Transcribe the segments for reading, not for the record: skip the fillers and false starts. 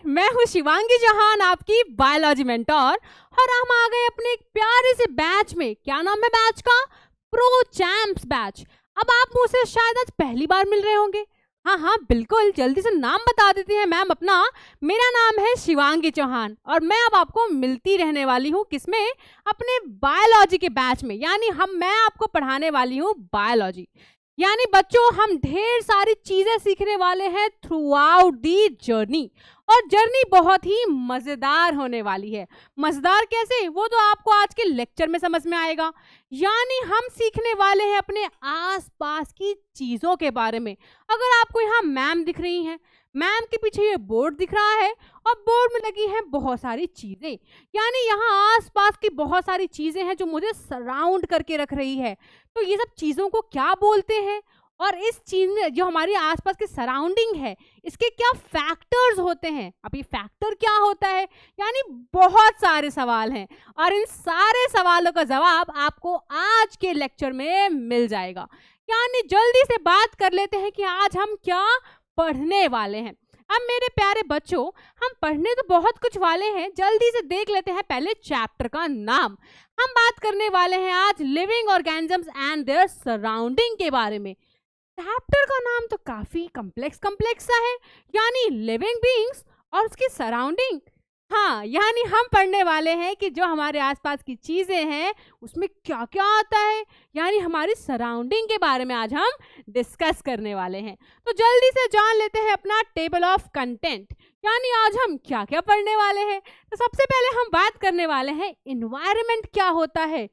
मैं हूँ शिवांगी चौहान, आपकी बायोलॉजी मेंटोर। और हम आ गए अपने एक प्यारे से बैच में। क्या नाम है बैच का? Pro champs batch. अब आप मुझसे शायद आज पहली बार मिल रहे होंगे। हाँ हाँ बिल्कुल, जल्दी से नाम बता देते हैं मैम अपना। मेरा नाम है शिवांगी चौहान और मैं अब आपको मिलती रहने वाली हूँ किसमें? अपने बायोलॉजी के बैच में। यानी मैं आपको पढ़ाने वाली हूँ बायोलॉजी। यानी बच्चों हम ढेर सारी चीजें सीखने वाले हैं थ्रू आउट दी जर्नी। और जर्नी बहुत ही मजेदार होने वाली है। मजेदार कैसे, वो तो आपको आज के लेक्चर में समझ में आएगा। यानी हम सीखने वाले हैं अपने आसपास की चीजों के बारे में। अगर आपको यहाँ मैम दिख रही हैं, मैम के पीछे ये बोर्ड दिख रहा है और बोर्ड में लगी हैं बहुत सारी चीजें। यानी यहाँ आसपास की बहुत सारी चीजें हैं जो मुझे सराउंड करके रख रही है। तो ये सब चीजों को क्या बोलते हैं, और इस चीज में जो हमारी आसपास की सराउंडिंग है इसके क्या फैक्टर्स होते हैं। अब ये फैक्टर क्या होता है, यानी बहुत सारे सवाल हैं और इन सारे सवालों का जवाब आपको आज के लेक्चर में मिल जाएगा। यानी जल्दी से बात कर लेते हैं कि आज हम क्या पढ़ने वाले हैं। अब मेरे प्यारे बच्चों, हम पढ़ने तो बहुत कुछ वाले हैं। जल्दी से देख लेते हैं पहले चैप्टर का नाम। हम बात करने वाले हैं आज living organisms and their surrounding के बारे में। चैप्टर का नाम तो काफी कॉम्प्लेक्स सा है, यानी लिविंग बीइंग्स और उसकी सराउंडिंग। हाँ, यानी हम पढ़ने वाले हैं कि जो हमारे आसपास की चीजें हैं उसमें क्या क्या आता है। यानी हमारी सराउंडिंग के बारे में आज हम डिस्कस करने वाले हैं। तो जल्दी से जान लेते हैं अपना टेबल ऑफ कंटेंट। यानी आज हम क्या क्या पढ़ने वाले हैं। तो सबसे पहले हम बात करने वाले हैं इन्वायरमेंट क्या होता है।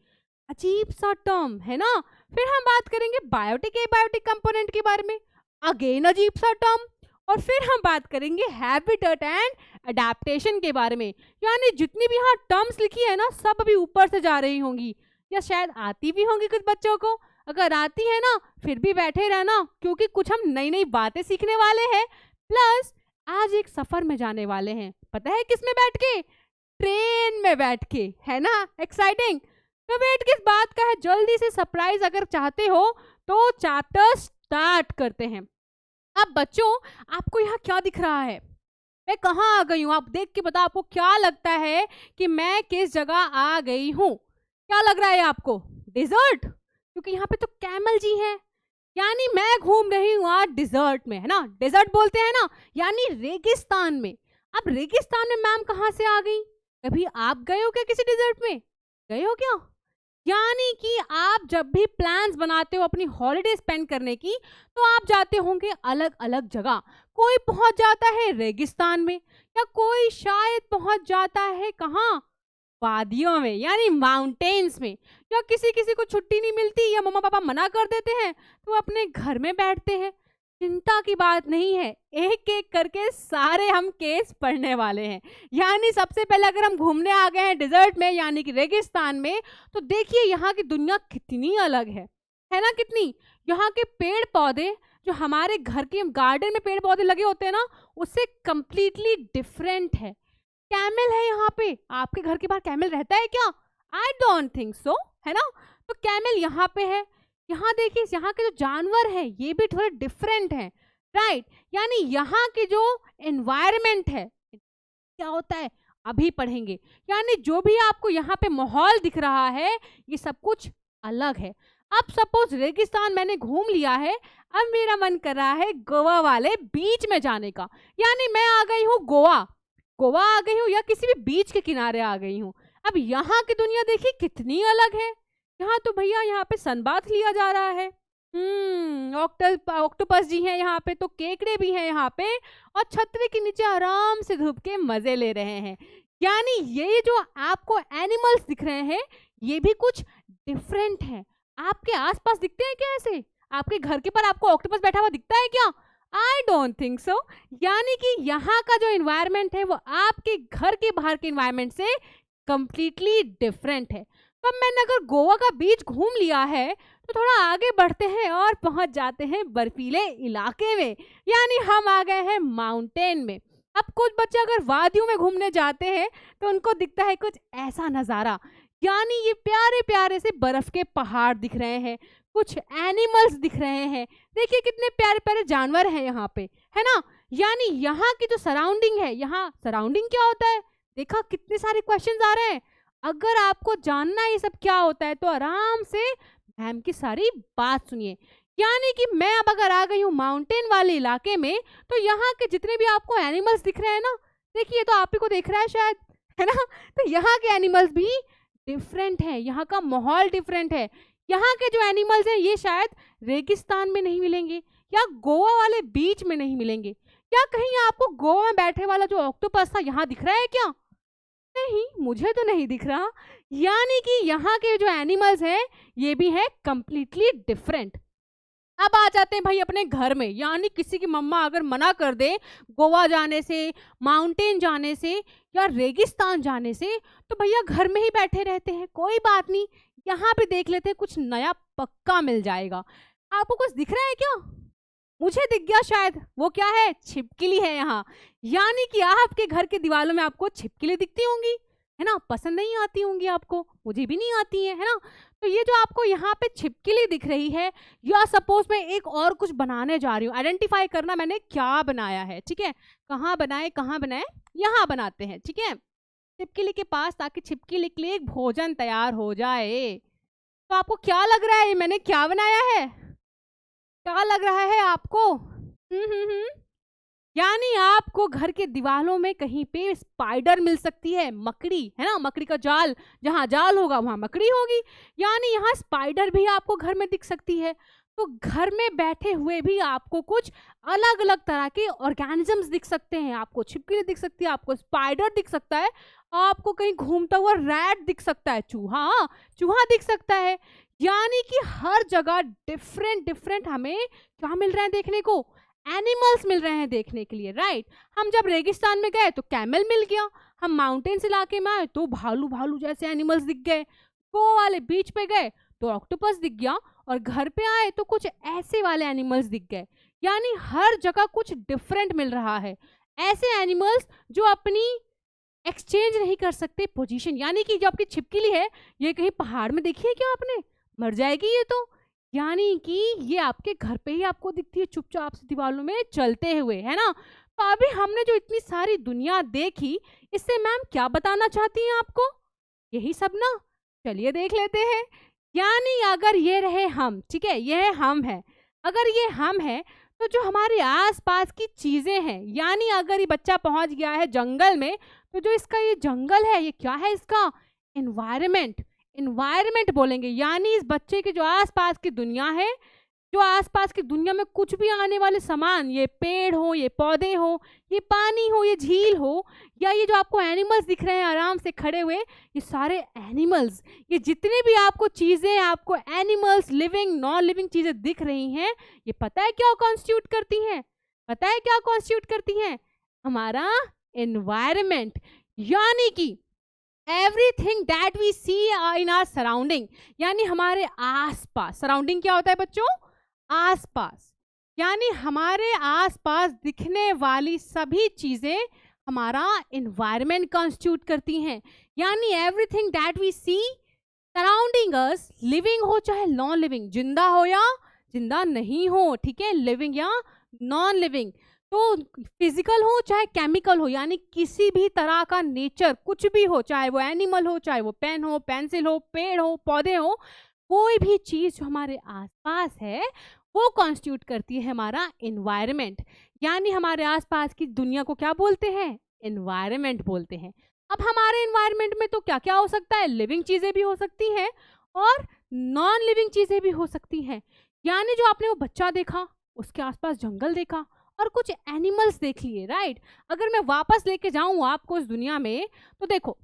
अजीब सा टर्म है ना। फिर हम बात करेंगे बायोटिक एबायोटिक कंपोनेंट के बारे में, अगेन अजीब सा टर्म। और फिर हम बात करेंगे हैबिटेट एंड अडेप्टेशन के बारे में। यानी जितनी भी यहाँ टर्म्स लिखी है ना, सब अभी ऊपर से जा रही होंगी या शायद आती भी होंगी कुछ बच्चों को। अगर आती है ना, फिर भी बैठे रहना, क्योंकि कुछ हम नई नई बातें सीखने वाले हैं। प्लस आज एक सफर में जाने वाले हैं। पता है किस में बैठ के? ट्रेन में बैठ के, है ना एक्साइटिंग। तो वेट किस बात का है, जल्दी से सरप्राइज अगर चाहते हो तो चैप्टर स्टार्ट करते हैं। अब बच्चों आपको यहाँ क्या दिख रहा है? मैं कहाँ आ गई हूँ? आप देख के बताओ, आपको क्या लगता है कि मैं किस जगह आ गई हूँ? क्या लग रहा है आपको? डिजर्ट, क्योंकि यहाँ पे तो कैमल जी हैं। यानी मैं घूम रही हूँ आज डिजर्ट में, है ना। डिजर्ट बोलते हैं ना, यानी रेगिस्तान में। अब रेगिस्तान में मैम कहाँ से आ गई? कभी आप गए हो क्या किसी डिजर्ट में? गए हो क्या? यानी कि आप जब भी प्लान्स बनाते हो अपनी हॉलिडे स्पेंड करने की, तो आप जाते होंगे अलग अलग जगह। कोई पहुंच जाता है रेगिस्तान में, या कोई शायद पहुंच जाता है कहाँ? वादियों में, यानी माउंटेन्स में। या किसी किसी को छुट्टी नहीं मिलती या मम्मा पापा मना कर देते हैं तो अपने घर में बैठते हैं। चिंता की बात नहीं है, एक एक करके सारे हम केस पढ़ने वाले हैं। यानी सबसे पहले अगर हम घूमने आ गए हैं डिजर्ट में, यानी कि रेगिस्तान में, तो देखिए यहाँ की दुनिया कितनी अलग है ना। कितनी यहाँ के पेड़ पौधे, जो हमारे घर के गार्डन में पेड़ पौधे लगे होते हैं ना, उससे कंप्लीटली डिफरेंट है। कैमल है यहाँ पे। आपके घर के बाहर कैमल रहता है क्या? आई डोंट थिंक सो, है ना। तो कैमल यहाँ पे है। यहाँ देखिए, यहाँ के जो जानवर हैं ये भी थोड़े डिफरेंट हैं, राइट। यानी यहाँ की जो एनवायरनमेंट है क्या होता है अभी पढ़ेंगे। यानी जो भी आपको यहाँ पे माहौल दिख रहा है ये सब कुछ अलग है। अब सपोज रेगिस्तान मैंने घूम लिया है, अब मेरा मन कर रहा है गोवा वाले बीच में जाने का। यानी मैं आ गई हूँ गोवा आ गई हूँ, या किसी भी बीच के किनारे आ गई हूँ। अब यहाँ की दुनिया देखिए कितनी अलग है। यहाँ तो भैया यहाँ पे सनबाथ लिया जा रहा है। ऑक्टोपस जी हैं यहाँ पे, तो केकड़े भी हैं यहाँ पे, और छतरी के नीचे आराम से धूप के मजे ले रहे हैं। यानी ये जो आपको एनिमल्स दिख रहे हैं ये भी कुछ डिफरेंट हैं। आपके आसपास दिखते हैं क्या ऐसे? आपके घर के पर आपको ऑक्टोपस बैठा हुआ दिखता है क्या? I don't think so. यानी कि यहाँ का जो एनवायरनमेंट है वो आपके घर के बाहर के एनवायरनमेंट से कंप्लीटली डिफरेंट है। तो मैंने अगर गोवा का बीच घूम लिया है तो थोड़ा आगे बढ़ते हैं और पहुंच जाते हैं बर्फीले इलाके में। यानी हम आ गए हैं माउंटेन में। अब कुछ बच्चे अगर वादियों में घूमने जाते हैं तो उनको दिखता है कुछ ऐसा नज़ारा। यानी ये प्यारे प्यारे से बर्फ के पहाड़ दिख रहे हैं, कुछ एनिमल्स दिख रहे हैं। देखिए कितने प्यारे प्यारे जानवर हैं यहाँ पे, है ना। यानी यहाँ की जो सराउंडिंग है, यहाँ सराउंडिंग क्या होता है, देखा कितने सारे क्वेश्चंस आ रहे हैं। अगर आपको जानना ये सब क्या होता है तो आराम से मैम की सारी बात सुनिए। यानी कि मैं अब अगर आ गई हूँ माउंटेन वाले इलाके में, तो यहाँ के जितने भी आपको एनिमल्स दिख रहे हैं ना, देखिए तो आप ही को देख रहा है शायद, है ना, तो यहाँ के एनिमल्स भी डिफरेंट है, यहाँ का माहौल डिफरेंट है। यहाँ के जो एनिमल्स हैं ये शायद रेगिस्तान में नहीं मिलेंगे, या गोवा वाले बीच में नहीं मिलेंगे, या कहीं आपको गोवा में बैठे वाला जो ऑक्टोपस था यहाँ दिख रहा है क्या? नहीं, मुझे तो नहीं दिख रहा। यानी कि यहाँ के जो एनिमल्स हैं ये भी है कंप्लीटली डिफरेंट। अब आ जाते हैं भाई अपने घर में, यानी किसी की मम्मा अगर मना कर दे गोवा जाने से, माउंटेन जाने से या रेगिस्तान जाने से, तो भैया घर में ही बैठे रहते हैं, कोई बात नहीं, यहाँ पे देख लेते हैं कुछ नया पक्का मिल जाएगा। आपको कुछ दिख रहा है क्या? मुझे दिख गया शायद, वो क्या है, छिपकली है यहाँ। यानी कि आपके घर के दीवारों में आपको छिपकली दिखती होंगी, है ना, पसंद नहीं आती होंगी आपको, मुझे भी नहीं आती है ना। तो ये जो आपको यहाँ पे छिपकली दिख रही है, या सपोज मैं एक और कुछ बनाने जा रही हूँ, आइडेंटिफाई करना मैंने क्या बनाया है, ठीक है, कहाँ बनाए, यहाँ बनाते हैं, ठीक है, छिपकली के पास, ताकि छिपकली के लिए एक भोजन तैयार हो जाए। तो आपको क्या लग रहा है मैंने क्या बनाया है, क्या लग रहा है आपको? यानी आपको घर के दीवारों में कहीं पे स्पाइडर मिल सकती है, मकड़ी, है ना, मकड़ी का जाल, जहां जाल होगा वहां मकड़ी होगी, यानी यहाँ स्पाइडर भी आपको घर में दिख सकती है। तो घर में बैठे हुए भी आपको कुछ अलग अलग तरह के ऑर्गेनिजम्स दिख सकते हैं, आपको छिपकली दिख सकती है, आपको स्पाइडर दिख सकता है, आपको कहीं घूमता हुआ रैट दिख सकता है, चूहा दिख सकता है। यानी कि हर जगह डिफरेंट डिफरेंट हमें क्या मिल रहा है देखने को, एनिमल्स मिल रहे हैं देखने के लिए, राइट। हम जब रेगिस्तान में गए तो कैमल मिल गया, हम माउंटेन्स इलाके में आए तो भालू जैसे एनिमल्स दिख गए, गोवा वाले बीच पे गए तो ऑक्टोपस दिख गया, और घर पे आए तो कुछ ऐसे वाले एनिमल्स दिख गए। यानी हर जगह कुछ डिफरेंट मिल रहा है, ऐसे एनिमल्स जो अपनी एक्सचेंज नहीं कर सकते पोजीशन। यानी कि जो आपकी छिपकली है ये कहीं पहाड़ में देखी है क्या आपने, मर जाएगी ये तो। यानी कि ये आपके घर पे ही आपको दिखती है चुपचाप से दीवारों में चलते हुए, है ना। तो अभी हमने जो इतनी सारी दुनिया देखी, इससे मैम क्या बताना चाहती हैं आपको, यही सब ना, चलिए देख लेते हैं। यानी अगर ये रहे हम, ठीक है, यह हम है, अगर ये हम है तो जो हमारे आसपास की चीजें हैं, यानी अगर ये बच्चा पहुंच गया है जंगल में, तो जो इसका ये जंगल है ये क्या है, इसका इन्वायरमेंट बोलेंगे। यानी इस बच्चे के जो आसपास की दुनिया है, जो आसपास की दुनिया में कुछ भी आने वाले सामान, ये पेड़ हो, ये पौधे हो, ये पानी हो, ये झील हो, या ये जो आपको एनिमल्स दिख रहे हैं आराम से खड़े हुए, ये सारे एनिमल्स, ये जितने भी आपको चीजें, आपको एनिमल्स, लिविंग नॉन लिविंग चीजें दिख रही हैं, ये पता है क्या कॉन्स्टिट्यूट करती हैं, पता है क्या कॉन्स्टिट्यूट करती हैं, हमारा एनवायरमेंट। यानी कि everything that we see in our surrounding, यानी हमारे आसपास, सराउंडिंग क्या होता है बच्चों, आसपास, यानी हमारे आसपास दिखने वाली सभी चीजें हमारा एनवायरमेंट कॉन्स्टिट्यूट करती हैं। यानी everything that we see surrounding us, living हो चाहे नॉन लिविंग, जिंदा हो या जिंदा नहीं हो, ठीक है, लिविंग या नॉन लिविंग, तो फिजिकल हो चाहे केमिकल हो, यानी किसी भी तरह का नेचर कुछ भी हो, चाहे वो एनिमल हो, चाहे वो पेन हो, पेंसिल हो, पेड़ हो, पौधे हो, कोई भी चीज जो हमारे आसपास है वो कॉन्स्टिट्यूट करती है हमारा एनवायरमेंट। यानी हमारे आसपास की दुनिया को क्या बोलते हैं, एनवायरमेंट बोलते हैं। अब हमारे एनवायरमेंट में तो क्या क्या हो सकता है, लिविंग चीजें भी हो सकती हैं और नॉन लिविंग चीजें भी हो सकती हैं। यानी जो आपने वो बच्चा देखा, उसके आसपास जंगल देखा और कुछ एनिमल्स देख लिए, राइट। अगर मैं वापस लेके जाऊं आपको इस दुनिया में, तो देखो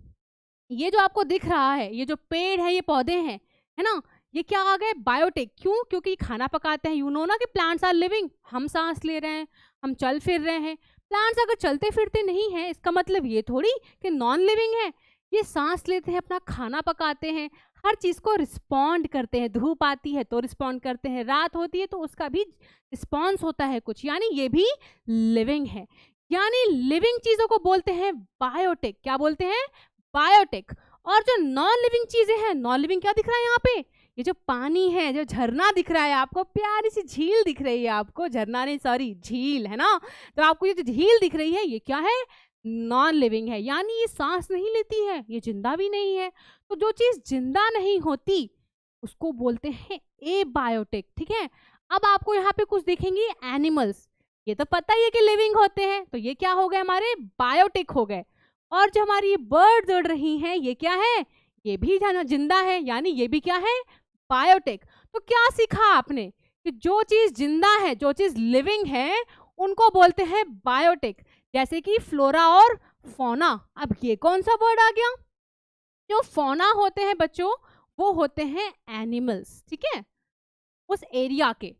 ये जो आपको दिख रहा है, ये जो पेड़ है, ये पौधे हैं, है ना, ये क्या आ गए, बायोटिक। क्यों, क्योंकि खाना पकाते हैं, यू नो ना कि प्लांट्स आर लिविंग, हम सांस ले रहे हैं, हम चल फिर रहे हैं। प्लांट्स अगर चलते फिरते नहीं है, इसका मतलब ये थोड़ी कि नॉन लिविंग है, ये सांस लेते हैं, अपना खाना पकाते हैं, हर चीज को रिस्पॉन्ड करते हैं, धूप आती है तो रिस्पॉन्ड करते हैं, रात होती है तो उसका भी रिस्पॉन्स होता है कुछ, यानी ये भी लिविंग है। यानी लिविंग चीजों को बोलते हैं बायोटिक, क्या बोलते हैं, बायोटिक। और जो नॉन लिविंग चीजें हैं, नॉन लिविंग क्या दिख रहा है यहाँ पे, ये जो पानी है, जो झरना दिख रहा है आपको, प्यारी सी झील दिख रही है आपको, झरना नहीं सॉरी झील है ना, तो आपको ये जो झील दिख रही है ये क्या है, नॉन लिविंग है, यानी ये सांस नहीं लेती है, ये जिंदा भी नहीं है। तो जो चीज जिंदा नहीं होती उसको बोलते हैं एबायोटिक। ठीक है, अब आपको यहाँ पे कुछ दिखेंगे एनिमल्स, ये तो पता ही है कि लिविंग होते हैं, तो ये क्या हो गए हमारे बायोटिक हो गए। और जो हमारी ये बर्ड्स उड़ रही हैं ये क्या है, ये भी जिंदा है, यानी ये भी क्या है, बायोटिक। तो क्या सीखा आपने कि जो चीज जिंदा है, जो चीज लिविंग है, उनको बोलते हैं बायोटिक, जैसे कि फ्लोरा और फौना। अब ये कौन सा वर्ड आ गया, जो फौना होते हैं बच्चों वो होते हैं एनिमल्स, ठीक है, उस एरिया के,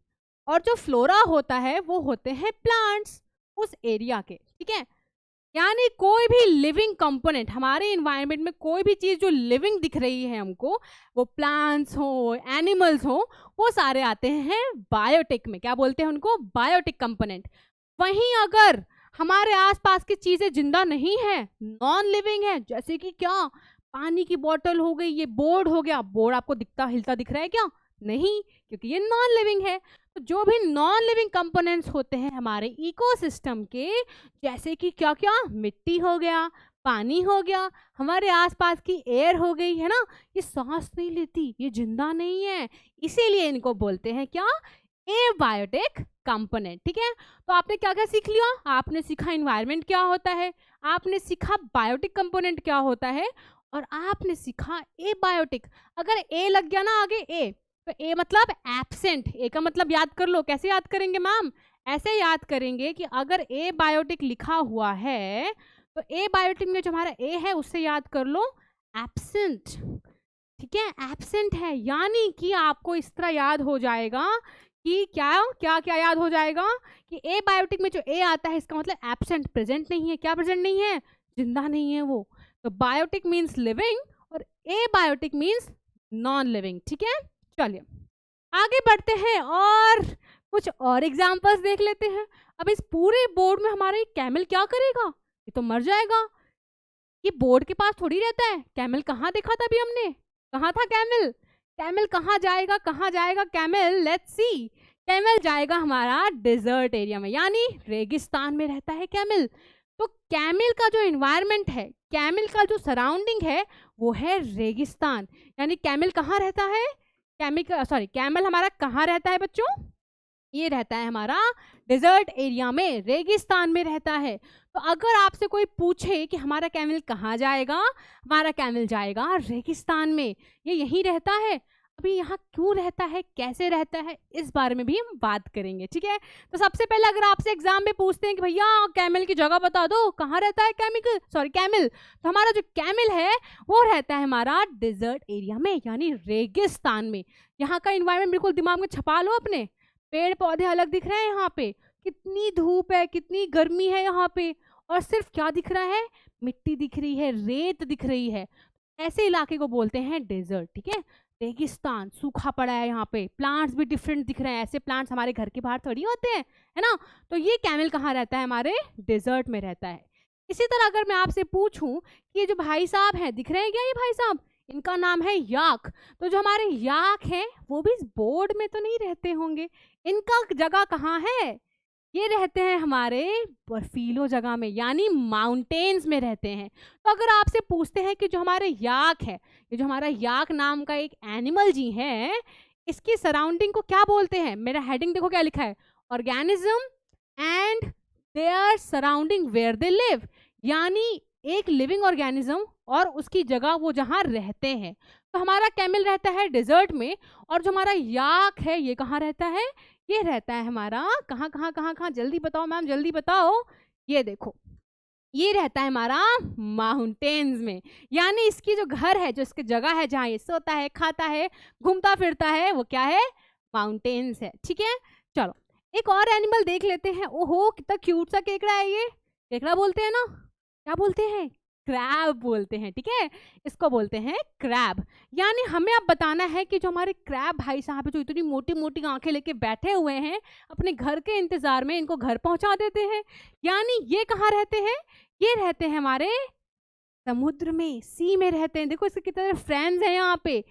और जो फ्लोरा होता है वो होते हैं प्लांट्स उस एरिया के। ठीक है, यानी कोई भी लिविंग कंपोनेंट हमारे इन्वायरमेंट में, कोई भी चीज जो लिविंग दिख रही है हमको, वो प्लांट्स हो एनिमल्स हो, वो सारे आते हैं बायोटिक में। क्या बोलते हैं उनको, बायोटिक कंपोनेंट। वहीं अगर हमारे आसपास की चीजें जिंदा नहीं है, नॉन लिविंग है, जैसे कि क्या, पानी की बोतल हो गई, ये बोर्ड हो गया, बोर्ड आपको दिखता हिलता दिख रहा है क्या, नहीं, क्योंकि ये नॉन लिविंग है। तो जो भी नॉन लिविंग कंपोनेंट्स होते हैं हमारे इकोसिस्टम के, जैसे कि क्या क्या, मिट्टी हो गया, पानी हो गया, हमारे आसपास की एयर हो गई है ना, ये सांस नहीं लेती, ये जिंदा नहीं है, इसीलिए इनको बोलते हैं क्या, एबायोटिक कंपोनेंट। ठीक है, तो आपने क्या क्या सीख लिया, आपने सीखा एनवायरनमेंट क्या होता है, आपने सीखा बायोटिक कंपोनेंट क्या होता है, और आपने सीखा एबायोटिक। अगर ए लग गया ना आगे ए, तो ए मतलब एब्सेंट, ए का मतलब याद कर लो, कैसे याद करेंगे मैम, ऐसे याद करेंगे कि अगर ए बायोटिक लिखा हुआ है तो ए बायोटिक में जो हमारा ए है उससे याद कर लो एब्सेंट। ठीक है, एब्सेंट है, यानी कि आपको इस तरह याद हो जाएगा कि क्या क्या क्या याद हो जाएगा कि ए बायोटिक में जो ए आता है इसका मतलब एब्सेंट, प्रेजेंट नहीं है। क्या प्रेजेंट नहीं है, जिंदा नहीं है वो। तो बायोटिक मीन्स लिविंग और एबायोटिक मीन्स नॉन लिविंग। ठीक है, चलिए आगे बढ़ते हैं और कुछ और एग्जाम्पल्स देख लेते हैं। अब इस पूरे बोर्ड में हमारा कैमल क्या करेगा, ये तो मर जाएगा, ये बोर्ड के पास थोड़ी रहता है। कैमल कहाँ देखा था अभी हमने, कहाँ था कैमल, कैमल कहाँ जाएगा, कहाँ जाएगा कैमल, लेट्स सी, कैमल जाएगा हमारा डेजर्ट एरिया में, यानी रेगिस्तान में रहता है कैमल। तो कैमल का जो एनवायरनमेंट है, कैमल का जो सराउंडिंग है वो है रेगिस्तान, यानी कैमल कहाँ रहता है, कैमल हमारा कहाँ रहता है बच्चों, ये रहता है हमारा डेजर्ट एरिया में, रेगिस्तान में रहता है। तो अगर आपसे कोई पूछे कि हमारा कैमल कहाँ जाएगा, हमारा कैमल जाएगा रेगिस्तान में, ये यहीं रहता है। अभी यहाँ क्यों रहता है, कैसे रहता है, इस बारे में भी हम बात करेंगे। ठीक है, तो सबसे पहले अगर आपसे एग्जाम में पूछते हैं कि भैया कैमल की जगह बता दो, कहाँ रहता है कैमल, तो हमारा जो कैमल है वो रहता है हमारा डेजर्ट एरिया में, यानी रेगिस्तान में। यहाँ का इन्वायरमेंट बिल्कुल दिमाग में छपा लो अपने, पेड़ पौधे अलग दिख रहे हैं यहाँ पे, कितनी धूप है, कितनी गर्मी है यहाँ पे, और सिर्फ क्या दिख रहा है, मिट्टी दिख रही है, रेत दिख रही है। ऐसे इलाके को बोलते हैं डेजर्ट। ठीक है, रेगिस्तान, सूखा पड़ा है यहाँ पे, प्लांट्स भी डिफरेंट दिख रहे हैं, ऐसे प्लांट्स हमारे घर के बाहर थोड़ी होते हैं, है ना। तो ये कैमल कहाँ रहता है, हमारे डेजर्ट में रहता है। इसी तरह अगर मैं आपसे पूछूं कि ये जो भाई साहब हैं, दिख रहे हैं क्या ये भाई साहब, इनका नाम है याक। तो जो हमारे याक हैं वो भी इस बोर्ड में तो नहीं रहते होंगे, इनका जगह कहाँ है, ये रहते हैं हमारे बर्फीलो जगह में, यानी माउंटेन्स में रहते हैं। तो अगर आपसे पूछते हैं कि जो हमारे याक है, ये जो हमारा याक नाम का एक एनिमल जी है, इसकी सराउंडिंग को क्या बोलते हैं, मेरा हेडिंग देखो क्या लिखा है, organism and their surrounding where they live, यानी एक लिविंग ऑर्गेनिज्म और उसकी जगह वो जहाँ रहते हैं। तो हमारा कैमल रहता है डेजर्ट में, और जो हमारा याक है ये कहाँ रहता है, ये रहता है हमारा कहाँ कहाँ कहाँ कहाँ, जल्दी बताओ मैम जल्दी बताओ, ये देखो ये रहता है हमारा माउंटेन्स में, यानी इसकी जो घर है, जो इसकी जगह है जहाँ ये सोता है, खाता है, घूमता फिरता है, वो क्या है, माउंटेन्स है। ठीक है, चलो एक और एनिमल देख लेते हैं। ओहो कितना क्यूट सा केकड़ा है, ये केकड़ा बोलते हैं ना, क्या बोलते हैं, क्रैब बोलते हैं। ठीक है, इसको बोलते हैं क्रैब, यानी हमें अब बताना है कि जो हमारे क्रैब भाई साहब जो इतनी मोटी मोटी आंखें लेके बैठे हुए हैं अपने घर के इंतजार में, इनको घर पहुंचा देते हैं, यानी ये कहाँ रहते हैं, ये रहते हैं हमारे समुद्र में, सी में रहते हैं। देखो इसके कितने फ्रेंड्स हैं यहाँ पे,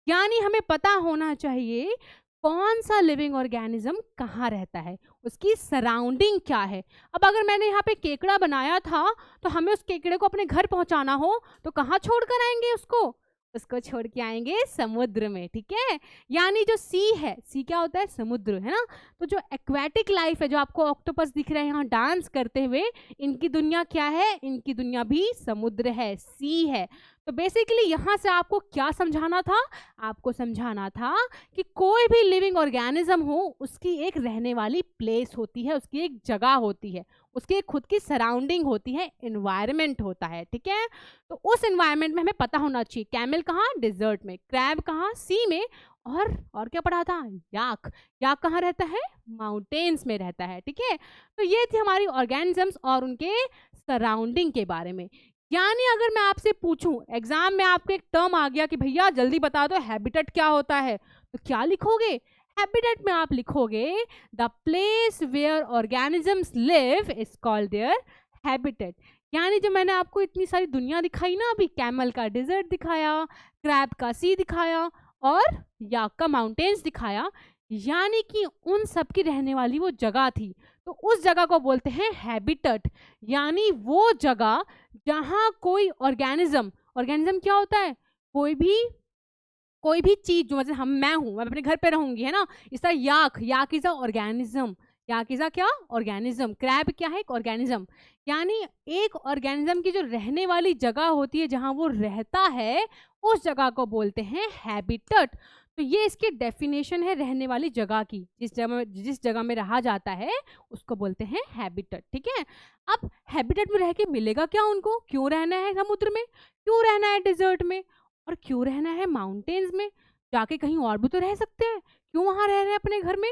यानी हमें पता होना चाहिए कौन सा लिविंग ऑर्गेनिज्म कहाँ रहता है, उसकी सराउंडिंग क्या है। अब अगर मैंने यहाँ पे केकड़ा बनाया था तो हमें उस केकड़े को अपने घर पहुँचाना हो तो कहाँ छोड़ कर आएंगे उसको? उसको छोड़ के आएंगे समुद्र में, ठीक है। यानी जो सी है, सी क्या होता है? समुद्र, है ना। तो जो एक्वेटिक लाइफ है, जो आपको ऑक्टोपस दिख रहे हैं यहाँ डांस करते हुए, इनकी दुनिया क्या है? इनकी दुनिया भी समुद्र है, सी है। तो बेसिकली यहाँ से आपको क्या समझाना था? आपको समझाना था कि कोई भी लिविंग ऑर्गेनिज्म हो, उसकी एक रहने वाली प्लेस होती है, उसकी एक जगह होती है, उसकी एक खुद की सराउंडिंग होती है, एनवायरनमेंट होता है, ठीक है। तो उस एनवायरनमेंट में हमें पता होना चाहिए, कैमल कहाँ? डिजर्ट में, क्रैब कहाँ? सी में, और क्या पढ़ा था? याक। याक कहाँ रहता है? माउंटेन्स में रहता है, ठीक है। तो ये थी हमारी ऑर्गेनिजम्स और उनके सराउंडिंग के बारे में। यानी अगर मैं आपसे पूछूं, एग्जाम में आपको एक टर्म आ गया कि भैया जल्दी बता दो हैबिटेट क्या होता है, तो क्या लिखोगे? हैबिटेट में आप लिखोगे the place where organisms live is called their habitat. यानी जो मैंने आपको इतनी सारी दुनिया दिखाई ना, अभी कैमल का डिजर्ट दिखाया, क्रैब का सी दिखाया और याक का माउंटेन्स दिखाया, यानी कि उन सब की रहने वाली वो जगह थी, तो उस जगह को बोलते हैं हैबिटेट। यानी वो जगह जहाँ कोई ऑर्गेनिज्म, ऑर्गेनिज्म क्या होता है? कोई भी चीज, जो मतलब मैं हूँ, मैं अपने घर पे रहूंगी, है ना। इस तरह yak is a organism, yak is a क्या? ऑर्गेनिज्म। क्रैब क्या है? एक ऑर्गेनिज्म। यानी एक ऑर्गेनिज्म की जो रहने वाली जगह होती है, जहाँ वो रहता है, उस जगह को बोलते हैं हैबिटेट। तो ये इसकी डेफिनेशन है रहने वाली जगह की, जिस जगह में रहा जाता है उसको बोलते हैं हैबिटेट, ठीक है। अब हैबिटेट में रह के मिलेगा क्या उनको? क्यों रहना है समुद्र में, क्यों रहना है डिजर्ट में, और क्यों रहना है माउंटेन्स में? जाके कहीं और भी तो रह सकते हैं, क्यों वहां रह रहे हैं अपने घर में?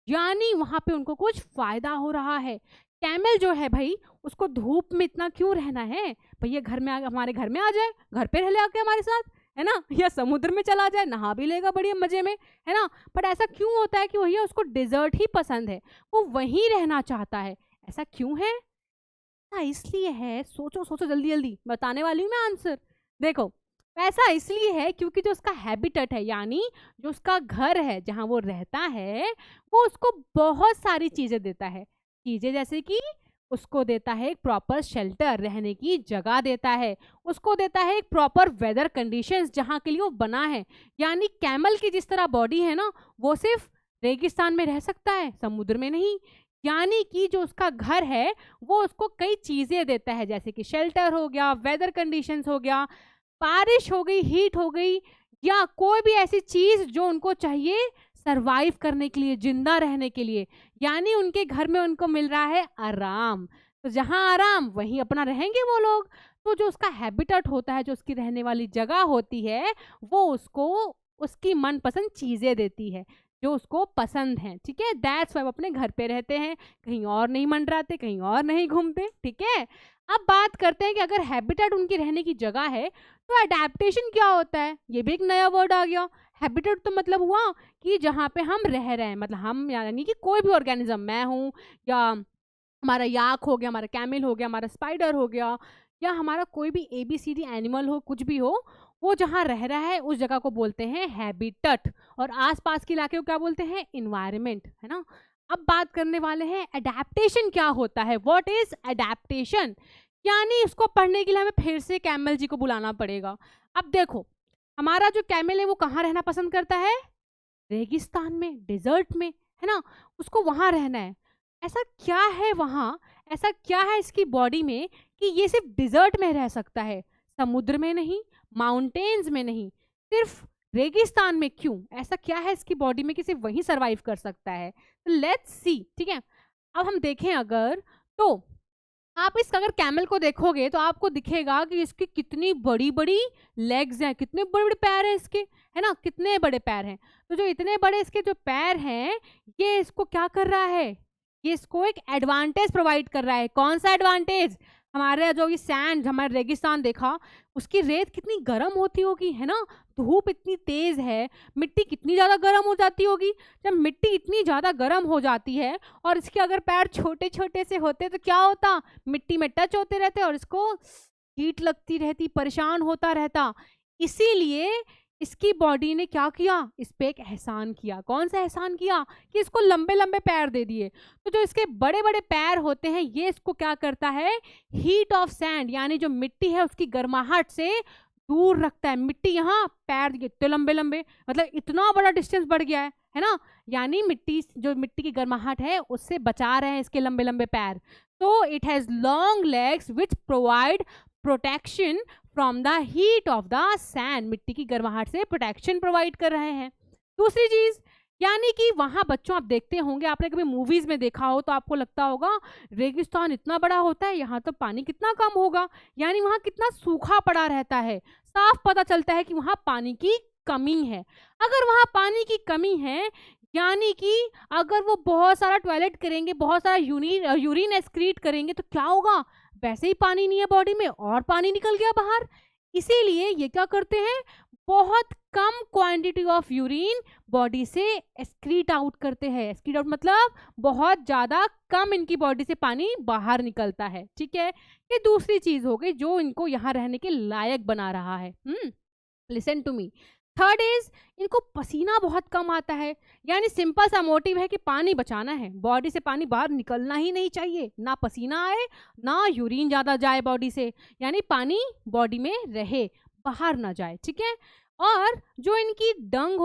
यानी वहां पे उनको कुछ फायदा हो रहा है। कैमल जो है भाई, उसको धूप में इतना क्यों रहना है? भैया घर में हमारे घर में आ जाए, घर पे रह ले आके हमारे साथ, है ना, या समुद्र में चला जाए, नहा भी लेगा बढ़िया मजे में, है ना। बट ऐसा क्यों होता है कि भैया उसको डिजर्ट ही पसंद है, वो वहीं रहना चाहता है? ऐसा क्यों है? ऐसा इसलिए है, सोचो सोचो, जल्दी जल्दी बताने वाली हूँ मैं आंसर। देखो, ऐसा इसलिए है क्योंकि जो उसका हैबिटेट है, यानी जो उसका घर है जहाँ वो रहता है, वो उसको बहुत सारी चीजें देता है। चीजें जैसे कि उसको देता है एक प्रॉपर शेल्टर, रहने की जगह देता है, उसको देता है एक प्रॉपर वेदर कंडीशंस जहाँ के लिए वो बना है। यानी कैमल की जिस तरह बॉडी है ना, वो सिर्फ रेगिस्तान में रह सकता है, समुद्र में नहीं। यानी कि जो उसका घर है वो उसको कई चीजें देता है, जैसे कि शेल्टर हो गया, वेदर कंडीशंस हो गया, बारिश हो गई, हीट हो गई, या कोई भी ऐसी चीज जो उनको चाहिए सरवाइव करने के लिए, जिंदा रहने के लिए। यानी उनके घर में उनको मिल रहा है आराम, तो जहां आराम वहीं अपना रहेंगे वो लोग। तो जो उसका हैबिटेट होता है, जो उसकी रहने वाली जगह होती है, वो उसको उसकी मनपसंद चीजें देती है जो उसको पसंद है, ठीक है। दैट्स वाई वो अपने घर पे रहते हैं, कहीं और नहीं मंडराते, कहीं और नहीं घूमते, ठीक है। अब बात करते हैं कि अगर हैबिटेट उनकी रहने की जगह है तो अडेप्टेशन क्या होता है? ये भी एक नया वर्ड आ गया। हैबिटेट तो मतलब हुआ कि जहाँ पे हम रह रहे हैं, मतलब हम यानी कि कोई भी ऑर्गेनिज्म, मैं हूँ या हमारा याक हो गया, हमारा कैमल हो गया, हमारा स्पाइडर हो गया, या हमारा कोई भी ABCD एनिमल हो, कुछ भी हो, वो जहाँ रह रहा है उस जगह को बोलते हैं हैबिटेट। और आसपास के इलाके को क्या बोलते हैं? एनवायरनमेंट, है ना। अब बात करने वाले हैं एडेप्टेशन क्या होता है। What is adaptation? यानी इसको पढ़ने के लिए हमें फिर से कैमल जी को बुलाना पड़ेगा। अब देखो, हमारा जो कैमल है वो कहाँ रहना पसंद करता है? रेगिस्तान में, डिजर्ट में, है ना। उसको वहां रहना है। ऐसा क्या है वहां, ऐसा क्या है इसकी बॉडी में कि ये सिर्फ डिजर्ट में रह सकता है, समुद्र में नहीं, माउंटेन्स में नहीं, सिर्फ रेगिस्तान में? क्यों? ऐसा क्या है इसकी बॉडी में कि सिर्फ वहीं सरवाइव कर सकता है? लेट्स सी, ठीक है। अब हम देखें अगर, तो आप इस अगर कैमल को देखोगे तो आपको दिखेगा कि इसकी कितनी बड़ी बड़ी लेग्स हैं, कितने बड़े बड़े पैर हैं इसके, है ना, कितने बड़े पैर हैं। तो जो इतने बड़े इसके जो पैर हैं, ये इसको क्या कर रहा है? ये इसको एक एडवांटेज प्रोवाइड कर रहा है। कौन सा एडवांटेज? हमारे जो ये सैंड, हमारे रेगिस्तान देखा, उसकी रेत कितनी गर्म होती होगी, है ना। धूप इतनी तेज है, मिट्टी कितनी ज्यादा गर्म हो जाती होगी। जब मिट्टी इतनी ज्यादा गर्म हो जाती है और इसके अगर पैर छोटे छोटे से होते तो क्या होता? मिट्टी में टच होते रहते और इसको हीट लगती रहती, परेशान होता रहता। इसीलिए इसकी बॉडी ने क्या किया, इस पे एक एहसान किया। कौन सा एहसान किया कि इसको लंबे लंबे पैर दे दिए। तो जो इसके बड़े बड़े पैर होते हैं ये इसको क्या करता है, हीट ऑफ सैंड यानी जो मिट्टी है उसकी गर्माहट से दूर रखता है। मिट्टी यहाँ, पैर इतने लंबे लंबे, मतलब इतना बड़ा डिस्टेंस बढ़ गया है ना, यानी मिट्टी, जो मिट्टी की गर्माहट है उससे बचा रहे हैं इसके लंबे लंबे पैर। तो it has long legs which provide protection from the heat of the sand, मिट्टी की गर्माहट से प्रोटेक्शन प्रोवाइड कर रहे हैं। दूसरी चीज, यानी कि वहां बच्चों आप देखते होंगे, आपने कभी मूवीज में देखा हो तो आपको लगता होगा रेगिस्तान इतना बड़ा होता है, यहाँ तो पानी कितना कम होगा, यानी वहां कितना सूखा पड़ा रहता है। साफ पता चलता है कि वहां पानी की कमी है। अगर वहां पानी की कमी है यानी कि अगर वो बहुत सारा टॉयलेट करेंगे, बहुत सारा यूरिन एक्सक्रीट करेंगे तो क्या होगा, वैसे ही पानी नहीं है बॉडी में और पानी निकल गया बाहर। इसीलिए ये क्या करते हैं, बहुत कम क्वांटिटी ऑफ यूरिन बॉडी से एक्सक्रीट आउट करते हैं। एक्सक्रीट आउट मतलब बहुत ज्यादा कम इनकी बॉडी से पानी बाहर निकलता है। ठीक है, ये दूसरी चीज हो गई जो इनको यहाँ रहने के लायक बना रहा है। Listen to me. Third is, इनको पसीना बहुत कम आता है, यानी सिंपल सा मोटिव है कि पानी बचाना है, बॉडी से पानी बाहर निकलना ही नहीं चाहिए, ना पसीना आए ना यूरिन ज़्यादा जाए बॉडी से, यानी पानी बॉडी में रहे, बाहर ना जाए। ठीक है, और जो इनकी डंग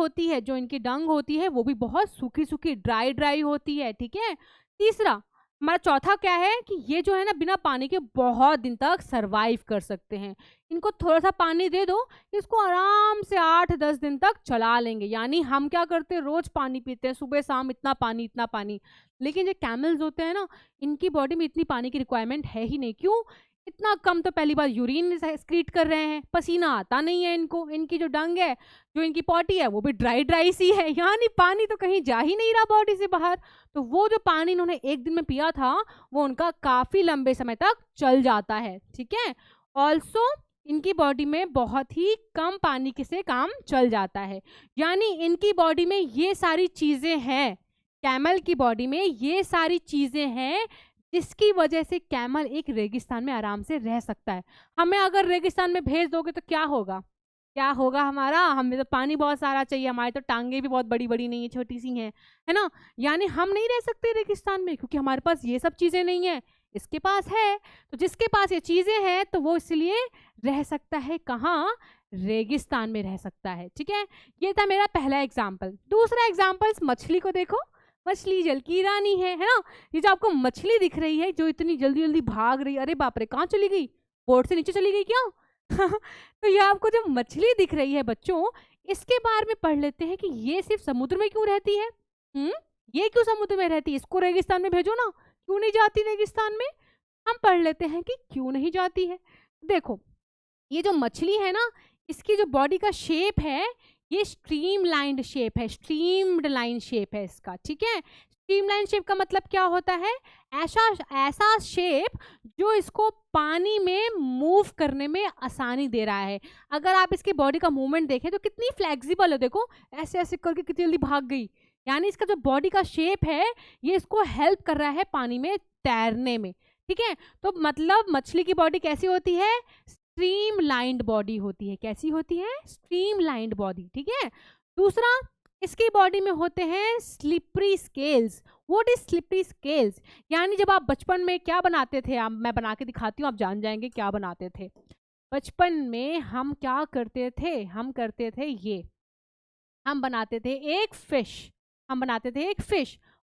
होती है वो भी बहुत सूखी सूखी ड्राई होती है। ठीक है, तीसरा हमारा चौथा क्या है कि ये जो है ना बिना पानी के बहुत दिन तक सरवाइव कर सकते हैं। इनको थोड़ा सा पानी दे दो, इसको आराम से 8-10 दिन तक चला लेंगे। यानी हम क्या करते हैं, रोज पानी पीते हैं, सुबह शाम इतना पानी, लेकिन जो कैमल्स होते हैं ना, इनकी बॉडी में इतनी पानी की रिक्वायरमेंट है ही नहीं। क्यों, इतना कम, तो पहली बार यूरिन एक्सक्रीट कर रहे हैं, पसीना आता नहीं है इनको, इनकी जो डंग है, जो इनकी पॉटी है वो भी ड्राई सी है, यानी पानी तो कहीं जा ही नहीं रहा बॉडी से बाहर। तो वो जो पानी इन्होंने एक दिन में पिया था वो उनका काफी लंबे समय तक चल जाता है। ठीक है, ऑल्सो इनकी बॉडी में बहुत ही कम पानी से काम चल जाता है, यानी इनकी बॉडी में ये सारी चीजें हैं, कैमल की बॉडी में ये सारी चीजें हैं जिसकी वजह से कैमल एक रेगिस्तान में आराम से रह सकता है। हमें अगर रेगिस्तान में भेज दोगे तो क्या होगा हमारा, हमें तो पानी बहुत सारा चाहिए, हमारी तो टांगे भी बहुत बड़ी बड़ी नहीं है, छोटी सी हैं, है ना, यानी हम नहीं रह सकते रेगिस्तान में क्योंकि हमारे पास ये सब चीज़ें नहीं है, इसके पास है। तो जिसके पास ये चीज़ें हैं तो वो इसलिए रह सकता है कहाँ, रेगिस्तान में रह सकता है। ठीक है, ये था मेरा पहला एग्जाम्पल। दूसरा एग्जाम्पल, मछली को देखो, मछली जल की रानी है ना। ये जो आपको मछली दिख रही है जो इतनी जल्दी जल्दी भाग रही है, अरे बाप रे कहाँ चली गई, बोट से नीचे चली गई क्या? तो ये आपको जो मछली दिख रही है बच्चों, इसके बारे में पढ़ लेते हैं कि ये सिर्फ समुद्र में क्यों रहती है। ये क्यों समुद्र में रहती है, इसको रेगिस्तान में भेजो ना, क्यों नहीं जाती रेगिस्तान में। हम पढ़ लेते हैं कि क्यों नहीं जाती है। देखो, ये जो मछली है ना, इसकी जो बॉडी का शेप है ये स्ट्रीमलाइंड शेप है, स्ट्रीम्ड लाइन शेप है इसका। ठीक है, स्ट्रीमलाइन शेप का मतलब क्या होता है, ऐसा शेप जो इसको पानी में मूव करने में आसानी दे रहा है। अगर आप इसकी बॉडी का मूवमेंट देखें तो कितनी फ्लेक्सिबल है, देखो ऐसे ऐसे करके कितनी जल्दी भाग गई, यानी इसका जो बॉडी का शेप है ये इसको हेल्प कर रहा है पानी में तैरने में। ठीक है, तो मतलब मछली की बॉडी कैसी होती है, स्ट्रीमलाइंड बॉडी होती है। कैसी होती है, स्ट्रीमलाइंड बॉडी। ठीक है, दूसरा इसकी बॉडी में होते हैं slippery scales. What is slippery scales, यानी जब आप बचपन में क्या बनाते थे, मैं बना के दिखाती हूँ आप जान जाएंगे क्या बनाते थे। बचपन में हम क्या करते थे, हम करते थे ये, हम बनाते थे एक फिश,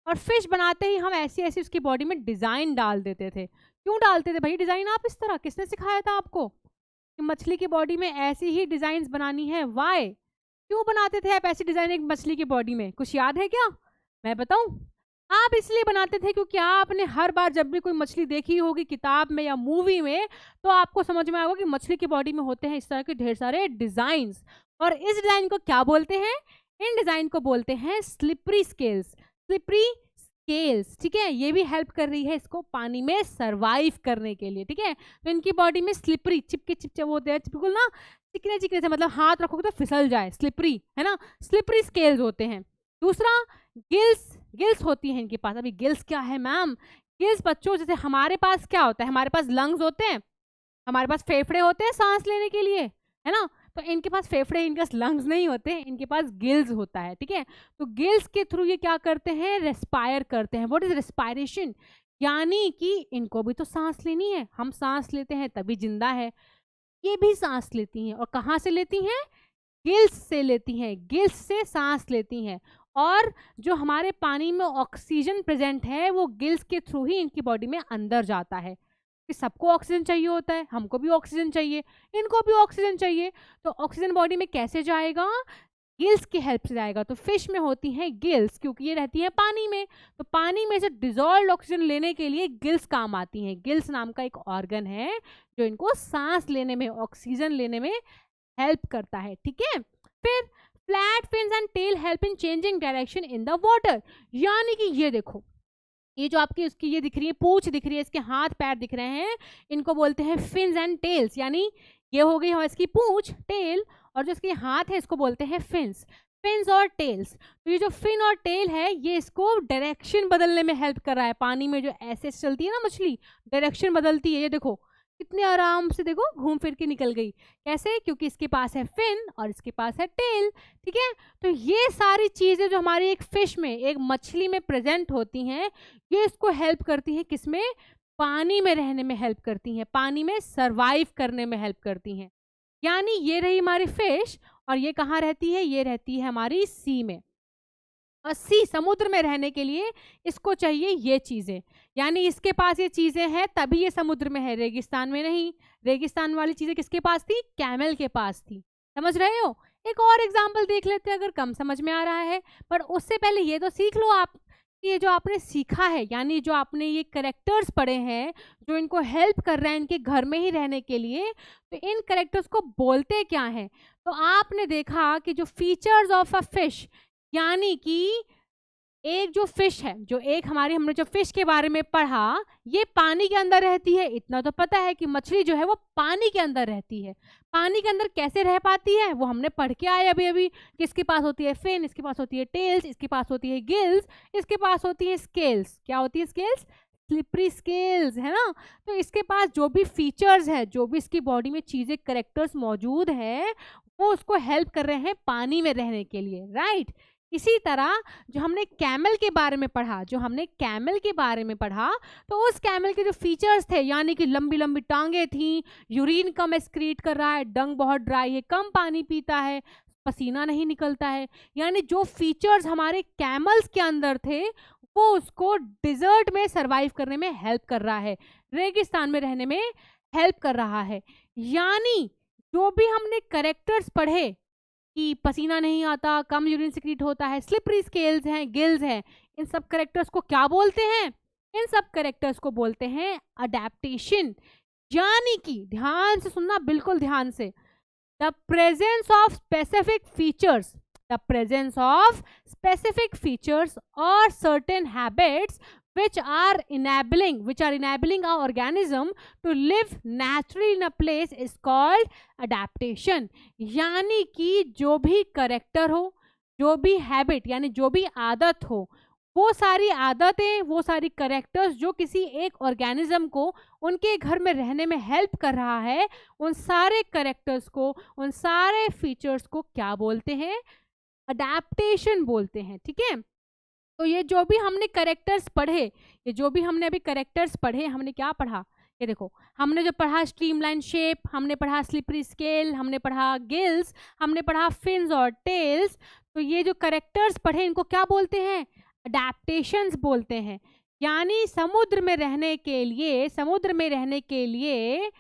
और फिश बनाते ही हम ऐसी ऐसी उसकी बॉडी में डिजाइन डाल देते थे। क्यों डालते थे भाई डिजाइन आप इस तरह, किसने सिखाया था आपको कि मछली की बॉडी में ऐसी ही डिजाइन बनानी है? वाई, क्यों बनाते थे आप ऐसी डिजाइन एक मछली की बॉडी में, कुछ याद है क्या? मैं बताऊं, आप इसलिए बनाते थे क्योंकि आपने हर बार जब भी कोई मछली देखी होगी किताब में या मूवी में, तो आपको समझ में आएगा कि मछली की बॉडी में होते हैं इस तरह के ढेर सारे डिजाइन्स, और इस डिजाइन को क्या बोलते हैं, इन डिजाइन को बोलते हैं स्लिपरी स्केल्स। ठीक है, ये भी हेल्प कर रही है इसको पानी में सरवाइव करने के लिए। ठीक है, तो इनकी बॉडी में स्लिपरी चिपके होते हैं, बिल्कुल ना चिकने से, मतलब हाथ रखोगे तो फिसल जाए, स्लिपरी है ना, स्लिपरी स्केल्स होते हैं। दूसरा गिल्स होती हैं इनके पास। अभी गिल्स क्या है मैम, गिल्स बच्चों जैसे हमारे पास क्या होता है, हमारे पास लंग्स होते हैं, हमारे पास फेफड़े होते हैं सांस लेने के लिए, है ना, तो इनके पास फेफड़े, इनके पास लंग्स नहीं होते, इनके पास गिल्स होता है, ठीक है। तो गिल्स के थ्रू ये क्या करते हैं, रेस्पायर करते हैं। व्हाट इज रेस्पायरेशन, यानी कि इनको भी तो सांस लेनी है, हम सांस लेते हैं तभी जिंदा है, ये भी सांस लेती हैं। और कहाँ से लेती हैं, गिल्स से लेती हैं, गिल्स से सांस लेती हैं। और जो हमारे पानी में ऑक्सीजन प्रेजेंट है वो गिल्स के थ्रू ही इनकी बॉडी में अंदर जाता है। कि सबको ऑक्सीजन चाहिए होता है, हमको भी ऑक्सीजन चाहिए, इनको भी ऑक्सीजन चाहिए, तो ऑक्सीजन बॉडी में कैसे जाएगा, गिल्स की हेल्प से जाएगा। तो फिश में होती हैं गिल्स, क्योंकि ये रहती हैं पानी में, तो पानी में से डिजॉल्व ऑक्सीजन लेने के लिए गिल्स काम आती हैं। गिल्स नाम का एक ऑर्गन है जो इनको सांस लेने में, ऑक्सीजन लेने में हेल्प करता है, ठीक है। फिर flat fins and tail help in changing direction in the water, यानी कि ये देखो, ये जो आपकी उसकी ये दिख रही है, पूंछ दिख रही है, इसके हाथ पैर दिख रहे हैं, इनको बोलते हैं फिन्स एंड टेल्स। यानी ये हो गई हमारी इसकी पूंछ, टेल, और जो इसके हाथ है इसको बोलते हैं फिन्स, फिन्स और टेल्स। तो ये जो फिन और टेल है ये इसको डायरेक्शन बदलने में हेल्प कर रहा है। पानी में जो ऐसे चलती है ना मछली, डायरेक्शन बदलती है, ये देखो कितने आराम से, देखो घूम फिर के निकल गई, कैसे, क्योंकि इसके पास है फिन और इसके पास है टेल, ठीक है। तो ये सारी चीजें जो हमारी एक फिश में, एक मछली में प्रेजेंट होती हैं, ये इसको हेल्प करती हैं, किसमें, पानी में रहने में हेल्प करती हैं, पानी में सरवाइव करने में हेल्प करती हैं। यानी ये रही हमारी फिश, और ये कहाँ रहती है, ये रहती है हमारी सी में। और सी, समुद्र में रहने के लिए इसको चाहिए ये चीजें, यानी इसके पास ये चीजें हैं तभी ये समुद्र में है, रेगिस्तान में नहीं। रेगिस्तान वाली चीजें किसके पास थी, कैमल के पास थी, समझ रहे हो। एक और एग्जाम्पल देख लेते हैं अगर कम समझ में आ रहा है, पर उससे पहले ये तो सीख लो आप, ये जो आपने सीखा है, यानी जो आपने ये कैरेक्टर्स पढ़े हैं जो इनको हेल्प कर रहे हैं इनके घर में ही रहने के लिए, तो इन कैरेक्टर्स को बोलते क्या है। तो आपने देखा कि जो फीचर्स ऑफ अ फिश, यानी कि एक जो फिश है, जो एक हमारी, हमने जो फिश के बारे में पढ़ा, ये पानी के अंदर रहती है, इतना तो पता है कि मछली जो है वो पानी के अंदर रहती है। पानी के अंदर कैसे रह पाती है वो हमने पढ़ के आए अभी अभी, किसके पास होती है फिन, इसके पास होती है टेल्स, इसके पास होती है गिल्स, इसके पास होती है स्केल्स। क्या होती है स्केल्स, स्लिपरी स्केल्स, है ना। तो इसके पास जो भी फीचर्स है, जो भी इसकी बॉडी में चीजें, करेक्टर्स मौजूद है, वो उसको हेल्प कर रहे हैं पानी में रहने के लिए, राइट। इसी तरह जो हमने कैमल के बारे में पढ़ा, जो हमने कैमल के बारे में पढ़ा, तो उस कैमल के जो फीचर्स थे, यानी कि लंबी लंबी टांगे थी, यूरिन कम एक्सक्रीट कर रहा है, डंग बहुत ड्राई है, कम पानी पीता है, पसीना नहीं निकलता है, यानी जो फीचर्स हमारे कैमल्स के अंदर थे वो उसको डिजर्ट में सरवाइव करने में हेल्प कर रहा है, रेगिस्तान में रहने में हेल्प कर रहा है। यानी जो भी हमने करेक्टर्स पढ़े कि पसीना नहीं आता, कम यूरिन सिक्रीट होता है, स्लिपरी स्केल्स हैं, गिल्स हैं, इन सब करेक्टर्स को क्या बोलते हैं, इन सब करेक्टर्स को बोलते हैं अडेप्टेशन। यानी कि ध्यान से सुनना, बिल्कुल ध्यान से, the presence of specific features, the presence of specific features or certain habits which are enabling our organism to live naturally in a place is called adaptation। यानी कि जो भी करेक्टर हो, जो भी हैबिट यानी जो भी आदत हो, वो सारी आदतें, वो सारी करेक्टर्स जो किसी एक ऑर्गेनिज्म को उनके घर में रहने में हेल्प कर रहा है, उन सारे करेक्टर्स को, उन सारे फीचर्स को क्या बोलते हैं, अडेप्टेशन बोलते हैं, ठीक है। तो ये जो भी हमने करेक्टर्स पढ़े, ये जो भी हमने अभी करेक्टर्स पढ़े, हमने क्या पढ़ा, ये देखो, हमने जो पढ़ा स्ट्रीमलाइन शेप, हमने पढ़ा स्लिपरी स्केल, हमने पढ़ा गिल्स, हमने पढ़ा फिन्स और टेल्स। तो ये जो करेक्टर्स पढ़े इनको क्या बोलते हैं, अडेप्टेशंस बोलते हैं। यानी समुद्र में रहने के लिए, समुद्र में रहने के लिए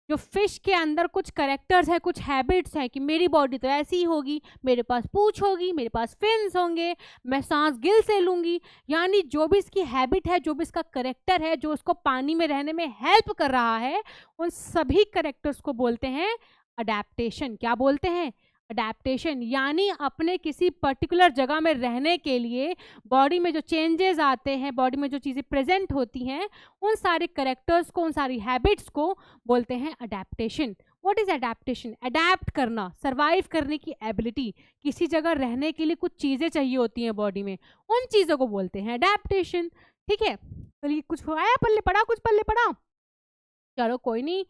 जो फिश के अंदर कुछ करेक्टर्स है, कुछ हैबिट्स है कि मेरी बॉडी तो ऐसी ही होगी, मेरे पास पूंछ होगी, मेरे पास फिन्स होंगे, मैं सांस गिल से लूंगी, यानी जो भी इसकी हैबिट है, जो भी इसका करेक्टर है, जो उसको पानी में रहने में हेल्प कर रहा है, उन सभी करेक्टर्स को बोलते हैं अडेप्टेशन। क्या बोलते हैं, अडेप्टेशन। यानी अपने किसी पर्टिकुलर जगह में रहने के लिए बॉडी में जो चेंजेस आते हैं, बॉडी में जो चीज़ें प्रेजेंट होती हैं, उन सारे करेक्टर्स को, उन सारी हैबिट्स को बोलते हैं adaptation. What is adaptation, adapt करना, सरवाइव करने की एबिलिटी। किसी जगह रहने के लिए कुछ चीज़ें चाहिए होती हैं बॉडी में, उन चीज़ों को बोलते हैं अडेप्टेशन, ठीक है। चलिए, कुछ आया पल्ले पड़ा, कुछ पल्ले पड़ा, चलो कोई नहीं,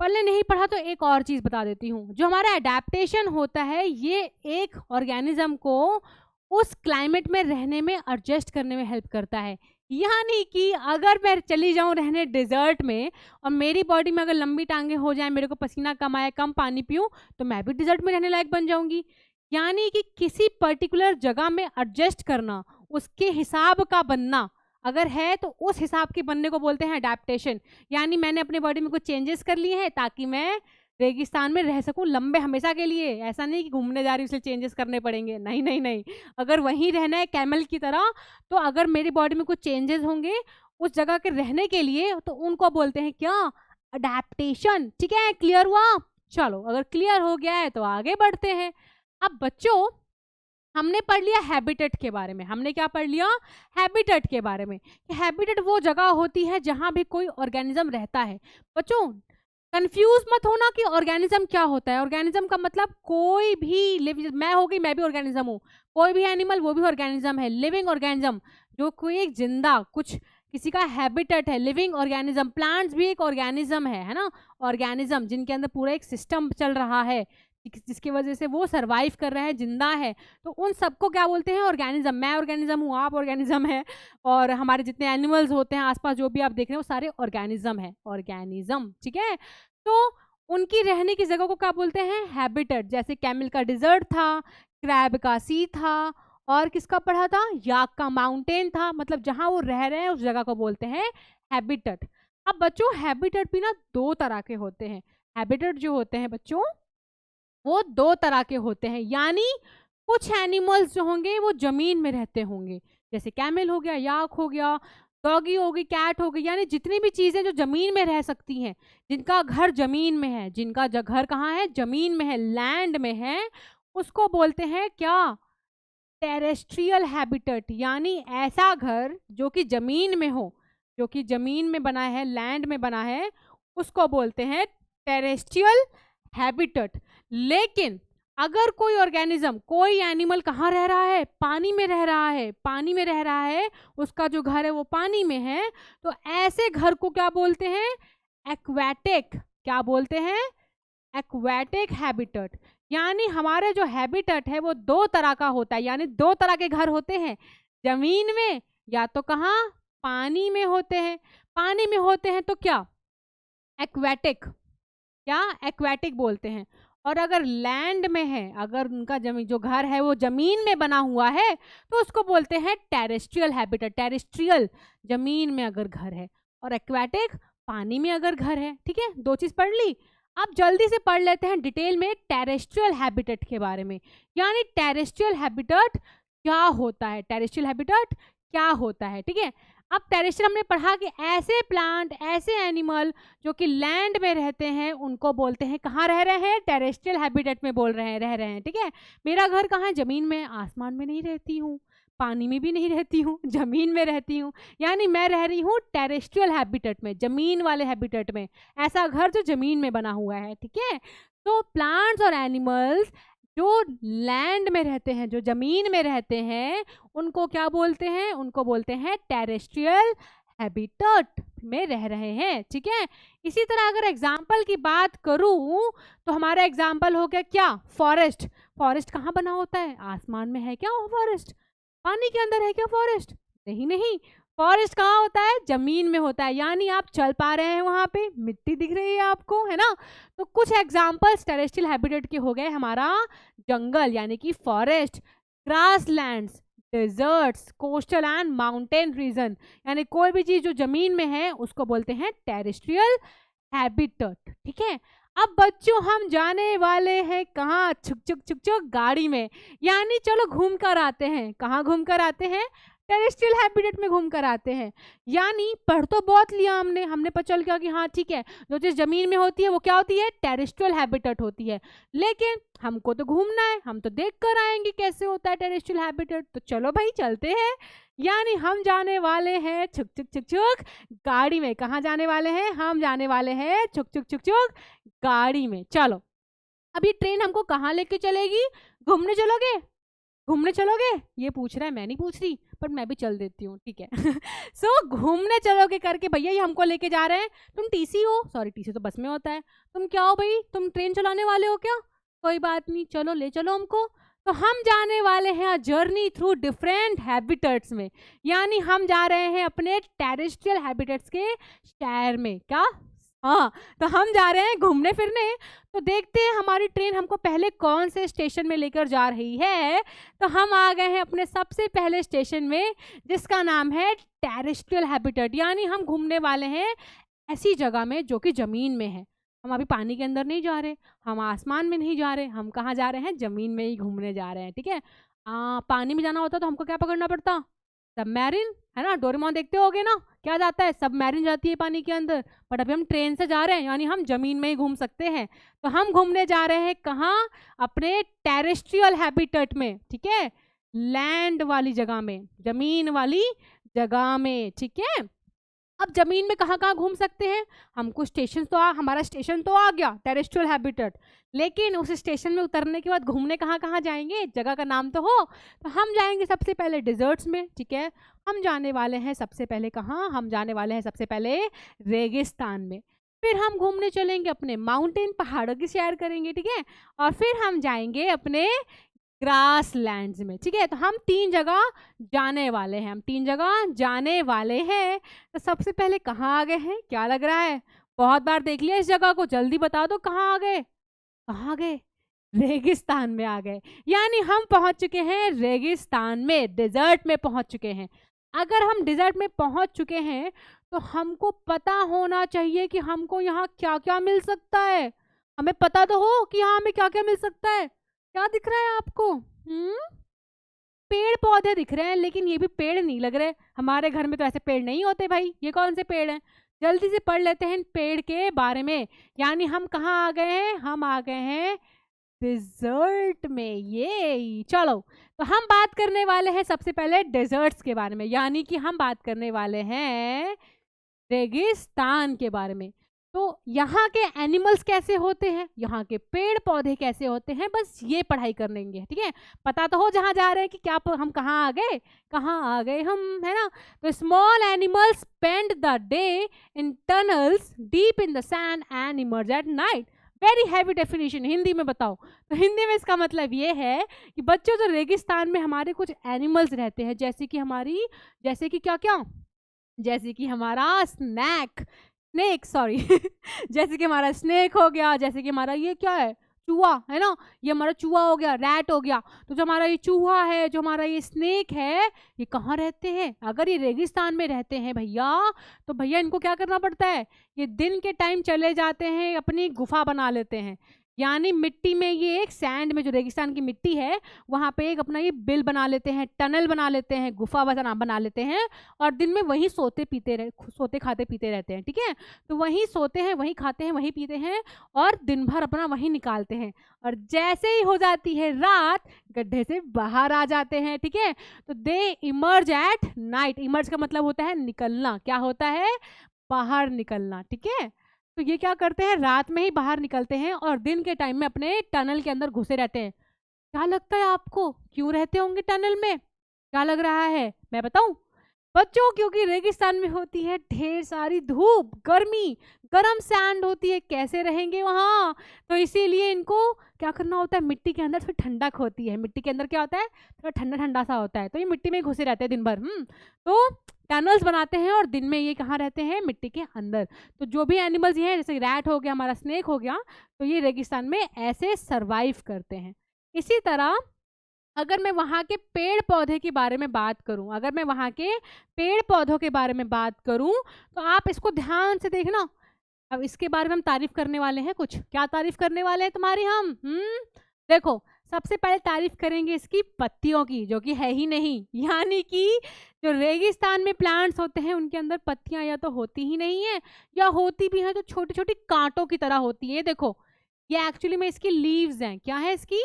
पहले नहीं पढ़ा तो एक और चीज़ बता देती हूँ। जो हमारा एडेप्टेशन होता है, ये एक ऑर्गेनिज्म को उस क्लाइमेट में रहने में, एडजस्ट करने में हेल्प करता है। यानी कि अगर मैं चली जाऊँ रहने डिज़र्ट में और मेरी बॉडी में अगर लंबी टांगें हो जाएँ, मेरे को पसीना कम आए, कम पानी पीऊँ, तो मैं भी डिज़र्ट में रहने लायक बन जाऊँगी। यानी कि किसी पर्टिकुलर जगह में एडजस्ट करना, उसके हिसाब का बनना अगर है, तो उस हिसाब के बनने को बोलते हैं अडेप्टेशन। यानी मैंने अपने बॉडी में कुछ चेंजेस कर लिए हैं ताकि मैं रेगिस्तान में रह सकूं लंबे हमेशा के लिए। ऐसा नहीं कि घूमने जा रही हूँ इसलिए चेंजेस करने पड़ेंगे, नहीं नहीं नहीं। अगर वहीं रहना है कैमल की तरह, तो अगर मेरी बॉडी में कुछ चेंजेस होंगे उस जगह के रहने के लिए, तो उनको बोलते हैं क्या? अडेप्टेशन। ठीक है, क्लियर हुआ? चलो, अगर क्लियर हो गया है तो आगे बढ़ते हैं। अब बच्चों, हमने पढ़ लिया हैबिटेट के बारे में। हमने क्या पढ़ लिया? हैबिटेट के बारे में। हैबिटेट वो जगह होती है जहां भी कोई ऑर्गेनिज्म रहता है। बच्चों, कंफ्यूज मत होना कि ऑर्गेनिज्म क्या होता है। ऑर्गेनिज्म का मतलब कोई भी मैं हो गई, मैं भी ऑर्गेनिज्म हूँ। कोई भी एनिमल, वो भी ऑर्गेनिज्म है, लिविंग ऑर्गेनिज्म। जो कोई एक जिंदा कुछ किसी का हैबिटेट है, लिविंग ऑर्गेनिज्म। प्लांट्स भी एक ऑर्गेनिज्म है ना? ऑर्गेनिज्म जिनके अंदर पूरा एक सिस्टम चल रहा है, जिसकी वजह से वो सरवाइव कर रहे हैं, जिंदा है, तो उन सबको क्या बोलते हैं? ऑर्गेनिज्म। मैं ऑर्गेनिज्म हूँ, आप ऑर्गेनिज्म है, और हमारे जितने एनिमल्स होते हैं आसपास जो भी आप देख रहे हो, सारे ऑर्गेनिज्म है, ऑर्गेनिज्म। ठीक है, तो उनकी रहने की जगह को क्या बोलते हैं? हैबिटेट। जैसे कैमल का डिजर्ट था, क्रैब का सी था, और किसका पढ़ा था? याक का माउंटेन था। मतलब जहां वो रह रहे हैं उस जगह को बोलते हैं हैबिटेट। अब बच्चों, हैबिटेट भी ना दो तरह के होते हैं। हैबिटेट जो होते हैं बच्चों, वो दो तरह के होते हैं। यानी कुछ एनिमल्स जो होंगे वो जमीन में रहते होंगे, जैसे कैमल हो गया, याक हो गया, डॉगी हो गई, कैट हो गई। यानी जितनी भी चीजें जो जमीन में रह सकती हैं, जिनका घर जमीन में है, जिनका घर कहाँ है? जमीन में है, लैंड में है, उसको बोलते हैं क्या? Terrestrial habitat. यानी ऐसा घर जो कि जमीन में हो, जो कि जमीन में बना है, लैंड में बना है, उसको बोलते हैं टेरेस्ट्रियल हैबिटेट। लेकिन अगर कोई ऑर्गेनिज्म, कोई एनिमल कहाँ रह रहा है? पानी में रह रहा है, पानी में रह रहा है, उसका जो घर है वो पानी में है, तो ऐसे घर को क्या बोलते हैं? एक्वेटिक। क्या बोलते हैं? Aquatic habitat. यानी हमारे जो हैबिटेट है वो दो तरह का होता है। यानी दो तरह के घर होते हैं, जमीन में या तो कहाँ? पानी में होते हैं। पानी में होते हैं तो क्या? एक्वेटिक। क्या? एक्वेटिक बोलते हैं। और अगर लैंड में है, अगर उनका जमीन जो घर है वो जमीन में बना हुआ है, तो उसको बोलते हैं टेरेस्ट्रियल हैबिटेट। टेरेस्ट्रियल जमीन में अगर घर है, और एक्वेटिक पानी में अगर घर है। ठीक है, दो चीज पढ़ ली। अब जल्दी से पढ़ लेते हैं डिटेल में टेरेस्ट्रियल हैबिटेट के बारे में। यानी टेरेस्ट्रियल हैबिटेट क्या होता है? टेरेस्ट्रियल हैबिटेट क्या होता है? ठीक है, अब टेरेस्ट्रियल हमने पढ़ा कि ऐसे प्लांट, ऐसे एनिमल जो कि लैंड में रहते हैं, उनको बोलते हैं, कहाँ रह रहे हैं? टेरेस्ट्रियल हैबिटेट में बोल रहे हैं, रह रहे हैं। ठीक है, मेरा घर कहाँ है? जमीन में। आसमान में नहीं रहती हूँ, पानी में भी नहीं रहती हूँ, जमीन में रहती हूँ। यानी मैं रह रही हूँ टेरेस्ट्रियल हैबिटेट में, जमीन वाले हैबिटेट में, ऐसा घर जो जमीन में बना हुआ है। ठीक है, तो प्लांट्स और एनिमल्स जो लैंड में रहते हैं, जो जमीन में रहते हैं, उनको क्या बोलते हैं? उनको बोलते हैं टेरेस्ट्रियल हैबिटेट में रह रहे हैं। ठीक है, इसी तरह अगर एग्जाम्पल की बात करूं तो हमारा एग्जाम्पल हो गया क्या? फॉरेस्ट। फॉरेस्ट कहाँ बना होता है? आसमान में है क्या फॉरेस्ट? पानी के अंदर है क्या फॉरेस्ट? नहीं नहीं, फॉरेस्ट कहाँ होता है? जमीन में होता है। यानी आप चल पा रहे हैं, वहां पे मिट्टी दिख रही है आपको, है ना? तो कुछ एग्जाम्पल्स टेरेस्ट्रियल हैबिटेट के हो गए। हमारा जंगल यानी कि forest, grasslands, deserts, coastal and mountain region. यानी कोई भी चीज जो जमीन में है उसको बोलते हैं टेरेस्ट्रियल हैबिटेट। ठीक है, अब बच्चों हम जाने वाले हैं कहाँ? छुक छुक छुक छुक गाड़ी में। यानी चलो घूम कर आते हैं। कहाँ घूम कर आते हैं? टेरेस्ट्रियल हैबिटेट में घूम कर आते हैं। यानी पढ़ तो बहुत लिया हमने, पता चल गया कि हाँ ठीक है, जो चीज जमीन में होती है वो क्या होती है? टेरेस्ट्रियल हैबिटेट होती है। लेकिन हमको तो घूमना है, हम तो देख कर आएंगे कैसे होता है टेरेस्ट्रियल हैबिटेट। तो चलो भाई चलते हैं। यानी हम जाने वाले हैं छुक छुक छुक छुक गाड़ी में। कहाँ जाने वाले हैं? हम जाने वाले हैं छुक छुक छुक छुक गाड़ी में। चलो, अब ये ट्रेन हमको कहाँ लेके चलेगी? घूमने चलोगे? घूमने चलोगे? ये पूछ रहा है, मैं नहीं पूछ रही। पर मैं भी चल देती हूँ, ठीक है। सो घूमने चलोगे करके भैया ये हमको लेके जा रहे हैं। तुम टीसी हो, सॉरी टीसी तो बस में होता है, तुम क्या हो भाई, तुम ट्रेन चलाने वाले हो क्या? कोई बात नहीं, चलो ले चलो हमको। तो हम जाने वाले हैं जर्नी थ्रू डिफरेंट हैबिटेट्स में, यानी हम जा रहे हैं अपने टेरेस्ट्रियल हैबिटेट्स के शहर में। क्या? हाँ, तो हम जा रहे हैं घूमने फिरने। तो देखते हैं हमारी ट्रेन हमको पहले कौन से स्टेशन में लेकर जा रही है। तो हम आ गए हैं अपने सबसे पहले स्टेशन में, जिसका नाम है टेरेस्ट्रियल हैबिटेट, यानी हम घूमने वाले हैं ऐसी जगह में जो कि ज़मीन में है। हम अभी पानी के अंदर नहीं जा रहे, हम आसमान में नहीं जा रहे, हम कहाँ जा रहे हैं? ज़मीन में ही घूमने जा रहे हैं, ठीक है। पानी में जाना होता तो हमको क्या पकड़ना पड़ता? सबमरीन, है ना। डोरेमोन देखते होगे ना, क्या जाता है? सबमरीन जाती है पानी के अंदर। बट अभी हम ट्रेन से जा रहे हैं, यानी हम ज़मीन में ही घूम सकते हैं। तो हम घूमने जा रहे हैं कहाँ? अपने टेरेस्ट्रियल हैबिटेट में, ठीक है, लैंड वाली जगह में, ज़मीन वाली जगह में, ठीक है। अब ज़मीन में कहाँ कहाँ घूम सकते हैं? हमको स्टेशन तो हमारा स्टेशन तो आ गया टेरेस्ट्रियल हैबिटेट, लेकिन उस स्टेशन में उतरने के बाद घूमने कहाँ कहाँ जाएंगे? जगह का नाम तो हो। तो हम जाएंगे सबसे पहले डिजर्ट्स में, ठीक है। हम जाने वाले हैं सबसे पहले कहाँ? हम जाने वाले हैं सबसे पहले रेगिस्तान में। फिर हम घूमने चलेंगे अपने माउंटेन, पहाड़ों की सैर करेंगे, ठीक है। और फिर हम जाएंगे अपने ग्रास लैंड्स में, ठीक है। तो हम 3 जगह जाने वाले हैं, हम 3 जगह जाने वाले हैं। तो सबसे पहले कहाँ आ गए हैं? क्या लग रहा है? बहुत बार देख लिया इस जगह को, जल्दी बता दो कहाँ आ गए? कहाँ गए? रेगिस्तान में आ गए, यानी हम पहुंच चुके हैं रेगिस्तान में, डिजर्ट में पहुंच चुके हैं। अगर हम डिजर्ट में पहुंच चुके हैं तो हमको पता होना चाहिए कि हमको यहाँ क्या क्या मिल सकता है। हमें पता तो हो कि यहाँ हमें क्या क्या मिल सकता है। क्या दिख रहा है आपको? पेड़ पौधे दिख रहे हैं, लेकिन ये भी पेड़ नहीं लग रहे। हमारे घर में तो ऐसे पेड़ नहीं होते भाई, ये कौन से पेड़ हैं? जल्दी से पढ़ लेते हैं पेड़ के बारे में। यानी हम कहाँ आ गए हैं? हम आ गए हैं डिजर्ट में। ये चलो, तो हम बात करने वाले हैं सबसे पहले डेजर्ट्स के बारे में, यानी कि हम बात करने वाले हैं रेगिस्तान के बारे में। तो यहाँ के एनिमल्स कैसे होते हैं, यहाँ के पेड़ पौधे कैसे होते हैं, बस ये पढ़ाई करेंगे, ठीक है। पता तो हो जहाँ जा रहे हैं कि क्या हम कहाँ आ गए, कहाँ आ गए हम, है ना। तो small animals spend the day in tunnels deep in the sand and emerge at night. Very heavy definition, Hindi में बताओ। तो हिंदी में इसका मतलब ये है कि बच्चों, जो रेगिस्तान में हमारे कुछ एनिमल्स रहते हैं, जैसे कि क्या क्या, जैसे कि हमारा स्नेक सॉरी जैसे कि हमारा स्नेक हो गया, जैसे कि हमारा ये क्या है, चूहा, है ना। ये हमारा चूहा हो गया, रैट हो गया। तो जो हमारा ये चूहा है, जो हमारा ये स्नेक है, ये कहाँ रहते हैं? अगर ये रेगिस्तान में रहते हैं भैया, तो भैया इनको क्या करना पड़ता है? ये दिन के टाइम चले जाते हैं, अपनी गुफा बना लेते हैं, यानी मिट्टी में, ये एक सैंड में, जो रेगिस्तान की मिट्टी है, वहाँ पे एक अपना ये बिल बना लेते हैं, टनल बना लेते हैं, गुफा बना लेते हैं, और दिन में वहीं सोते खाते पीते रहते हैं, ठीक है। तो वहीं सोते हैं, वहीं खाते हैं, वहीं पीते हैं, और दिन भर अपना वहीं निकालते हैं। और जैसे ही हो जाती है रात, गड्ढे से बाहर आ जाते हैं, ठीक है। तो दे इमर्ज एट नाइट। इमर्ज का मतलब होता है निकलना। क्या होता है? बाहर निकलना, ठीक है। तो ये क्या करते हैं? रात में ही बाहर निकलते हैं और दिन के टाइम में अपने टनल के अंदर घुसे रहते हैं। क्या लगता है आपको, क्यों रहते होंगे टनल में? क्या लग रहा है, मैं बताऊं बच्चों? क्योंकि रेगिस्तान में होती है ढेर सारी धूप, गर्मी, गरम सैंड होती है, कैसे रहेंगे वहाँ? तो इसीलिए इनको क्या करना होता है? मिट्टी के अंदर थोड़ी ठंडक होती है, मिट्टी के अंदर क्या होता है? थोड़ा ठंडा ठंडा सा होता है, तो ये मिट्टी में घुसे रहते हैं दिन भर। तो टनल्स बनाते हैं और दिन में ये कहाँ रहते हैं? मिट्टी के अंदर। तो जो भी एनिमल्स ये हैं, जैसे रैट हो गया, हमारा स्नेक हो गया, तो ये रेगिस्तान में ऐसे सरवाइव करते हैं। इसी तरह अगर मैं वहाँ के पेड़ पौधे के बारे में बात करूँ, तो आप इसको ध्यान से देखना। अब इसके बारे में हम तारीफ करने वाले हैं कुछ। क्या तारीफ करने वाले हैं तुम्हारी हम? देखो, सबसे पहले तारीफ करेंगे इसकी पत्तियों की, जो कि है ही नहीं, यानी कि जो रेगिस्तान में प्लांट्स होते हैं उनके अंदर पत्तियां या तो होती ही नहीं है, या होती भी है तो छोटी छोटी कांटों की तरह होती है। देखो, ये एक्चुअली में इसकी लीव्स हैं। क्या है? इसकी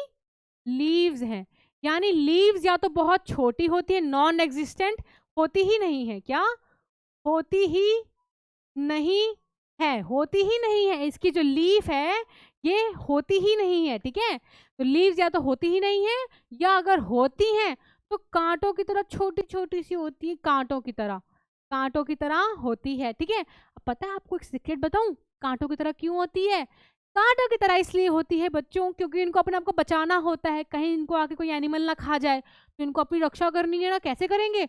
लीव्स हैं, यानी लीव्स या तो बहुत छोटी होती है, नॉन एग्जिस्टेंट, होती ही नहीं है। क्या? होती ही नहीं है। इसकी जो लीफ है ये होती ही नहीं है, ठीक है। तो लीव्स या तो होती ही नहीं है, या अगर होती हैं तो कांटों की तरह छोटी छोटी सी होती है, कांटों की तरह होती है, ठीक है। अब पता है आपको एक सीक्रेट बताऊं, कांटों की तरह क्यों होती है? कांटों की तरह इसलिए होती है बच्चों, क्योंकि इनको अपने आप को बचाना होता है, कहीं इनको आके कोई एनिमल ना खा जाए, तो इनको अपनी रक्षा करनी है ना, कैसे करेंगे?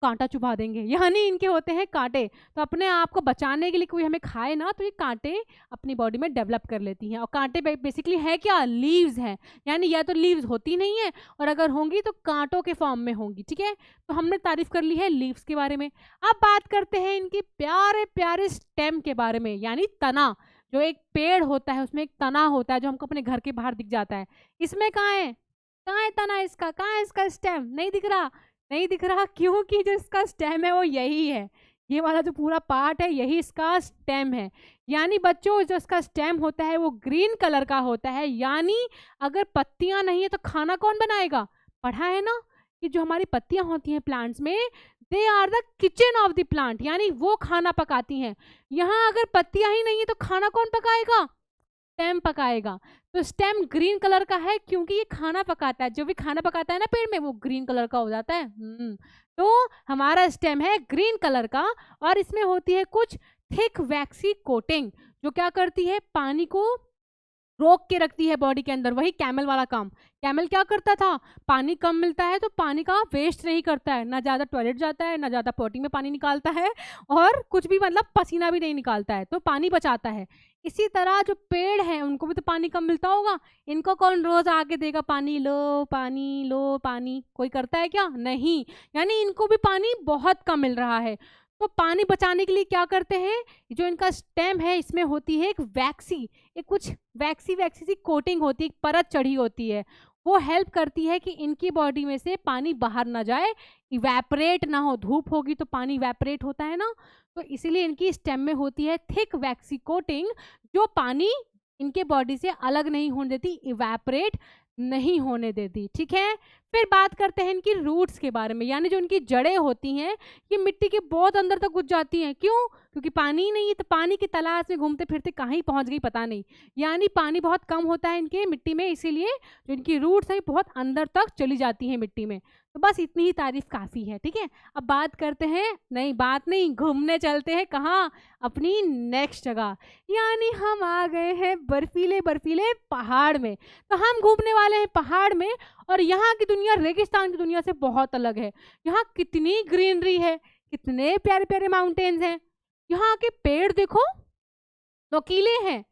कांटा चुभा देंगे, यानी इनके होते हैं कांटे। तो अपने आप को बचाने के लिए कोई हमें खाए ना, तो ये कांटे अपनी बॉडी में डेवलप कर लेती हैं। और कांटे बेसिकली है क्या? लीव्स हैं, यानी या तो लीव्स होती नहीं है, और अगर होंगी तो कांटों के फॉर्म में होंगी, ठीक है। तो हमने तारीफ कर ली है लीव्स के बारे में। अब बात करते हैं इनकी प्यारे प्यारे स्टेम के बारे में, यानी तना। जो एक पेड़ होता है उसमें एक तना होता है जो हमको अपने घर के बाहर दिख जाता है। इसमें कहाँ है, कहाँ है तना इसका, कहाँ है इसका स्टेम? नहीं दिख रहा, नहीं दिख रहा, क्योंकि जो इसका स्टेम है वो यही है, ये वाला जो पूरा पार्ट है यही इसका स्टेम है। यानी बच्चों जो इसका स्टेम होता है वो ग्रीन कलर का होता है, यानी अगर पत्तियां नहीं है तो खाना कौन बनाएगा? पढ़ा है ना कि जो हमारी पत्तियां होती हैं प्लांट्स में, they are the kitchen of the plant, यानी वो खाना पकाती हैं। यहाँ अगर पत्तियां ही नहीं है तो खाना कौन पकाएगा? स्टेम पकाएगा। तो स्टेम ग्रीन कलर का है क्योंकि ये खाना पकाता है, जो भी खाना पकाता है ना पेड़ में वो ग्रीन कलर का हो जाता है। तो हमारा स्टेम है ग्रीन कलर का, और इसमें होती है कुछ थिक वैक्सी कोटिंग, जो क्या करती है? पानी को रोक के रखती है बॉडी के अंदर। वही कैमल वाला काम। कैमल क्या करता था? पानी कम मिलता है तो पानी का वेस्ट नहीं करता है, ना ज़्यादा टॉयलेट जाता है, ना ज़्यादा पोटी में पानी निकालता है, और कुछ भी मतलब पसीना भी नहीं निकालता है, तो पानी बचाता है। इसी तरह जो पेड़ हैं उनको भी तो पानी कम मिलता होगा, इनको कौन रोज आके देगा पानी? लो पानी, लो पानी, कोई करता है क्या? नहीं। यानी इनको भी पानी बहुत कम मिल रहा है। तो पानी बचाने के लिए क्या करते हैं? जो इनका स्टेम है इसमें होती है एक वैक्सी, एक कुछ वैक्सी वैक्सी सी कोटिंग होती है, एक परत चढ़ी होती है। वो हेल्प करती है कि इनकी बॉडी में से पानी बाहर ना जाए, इवेपरेट ना हो। धूप होगी तो पानी इवेपरेट होता है ना, तो इसीलिए इनकी स्टेम में होती है थिक वैक्सी कोटिंग, जो पानी इनके बॉडी से अलग नहीं होने देती, इवेपरेट नहीं होने देती, ठीक है। फिर बात करते हैं इनकी रूट्स के बारे में, यानी जो इनकी जड़ें होती हैं ये मिट्टी के बहुत अंदर तक घुस जाती हैं। क्यों? क्योंकि पानी ही नहीं है, तो पानी की तलाश में घूमते फिरते कहीं पहुंच गई पता नहीं, यानी पानी बहुत कम होता है इनके मिट्टी में, इसीलिए जो इनकी रूट्स है बहुत अंदर तक चली जाती हैं मिट्टी में। तो बस इतनी ही तारीफ काफ़ी है, ठीक है। अब बात करते हैं, नहीं बात नहीं, घूमने चलते हैं कहाँ? अपनी नेक्स्ट जगह, यानी हम आ गए हैं बर्फीले बर्फीले पहाड़ में। तो हम घूमने वाले हैं पहाड़ में, और यहाँ की दुनिया रेगिस्तान की दुनिया से बहुत अलग है। यहाँ कितनी ग्रीनरी है, कितने प्यारे प्यारे माउंटेन्स हैं। यहाँ के पेड़ देखो, नोकीले हैं,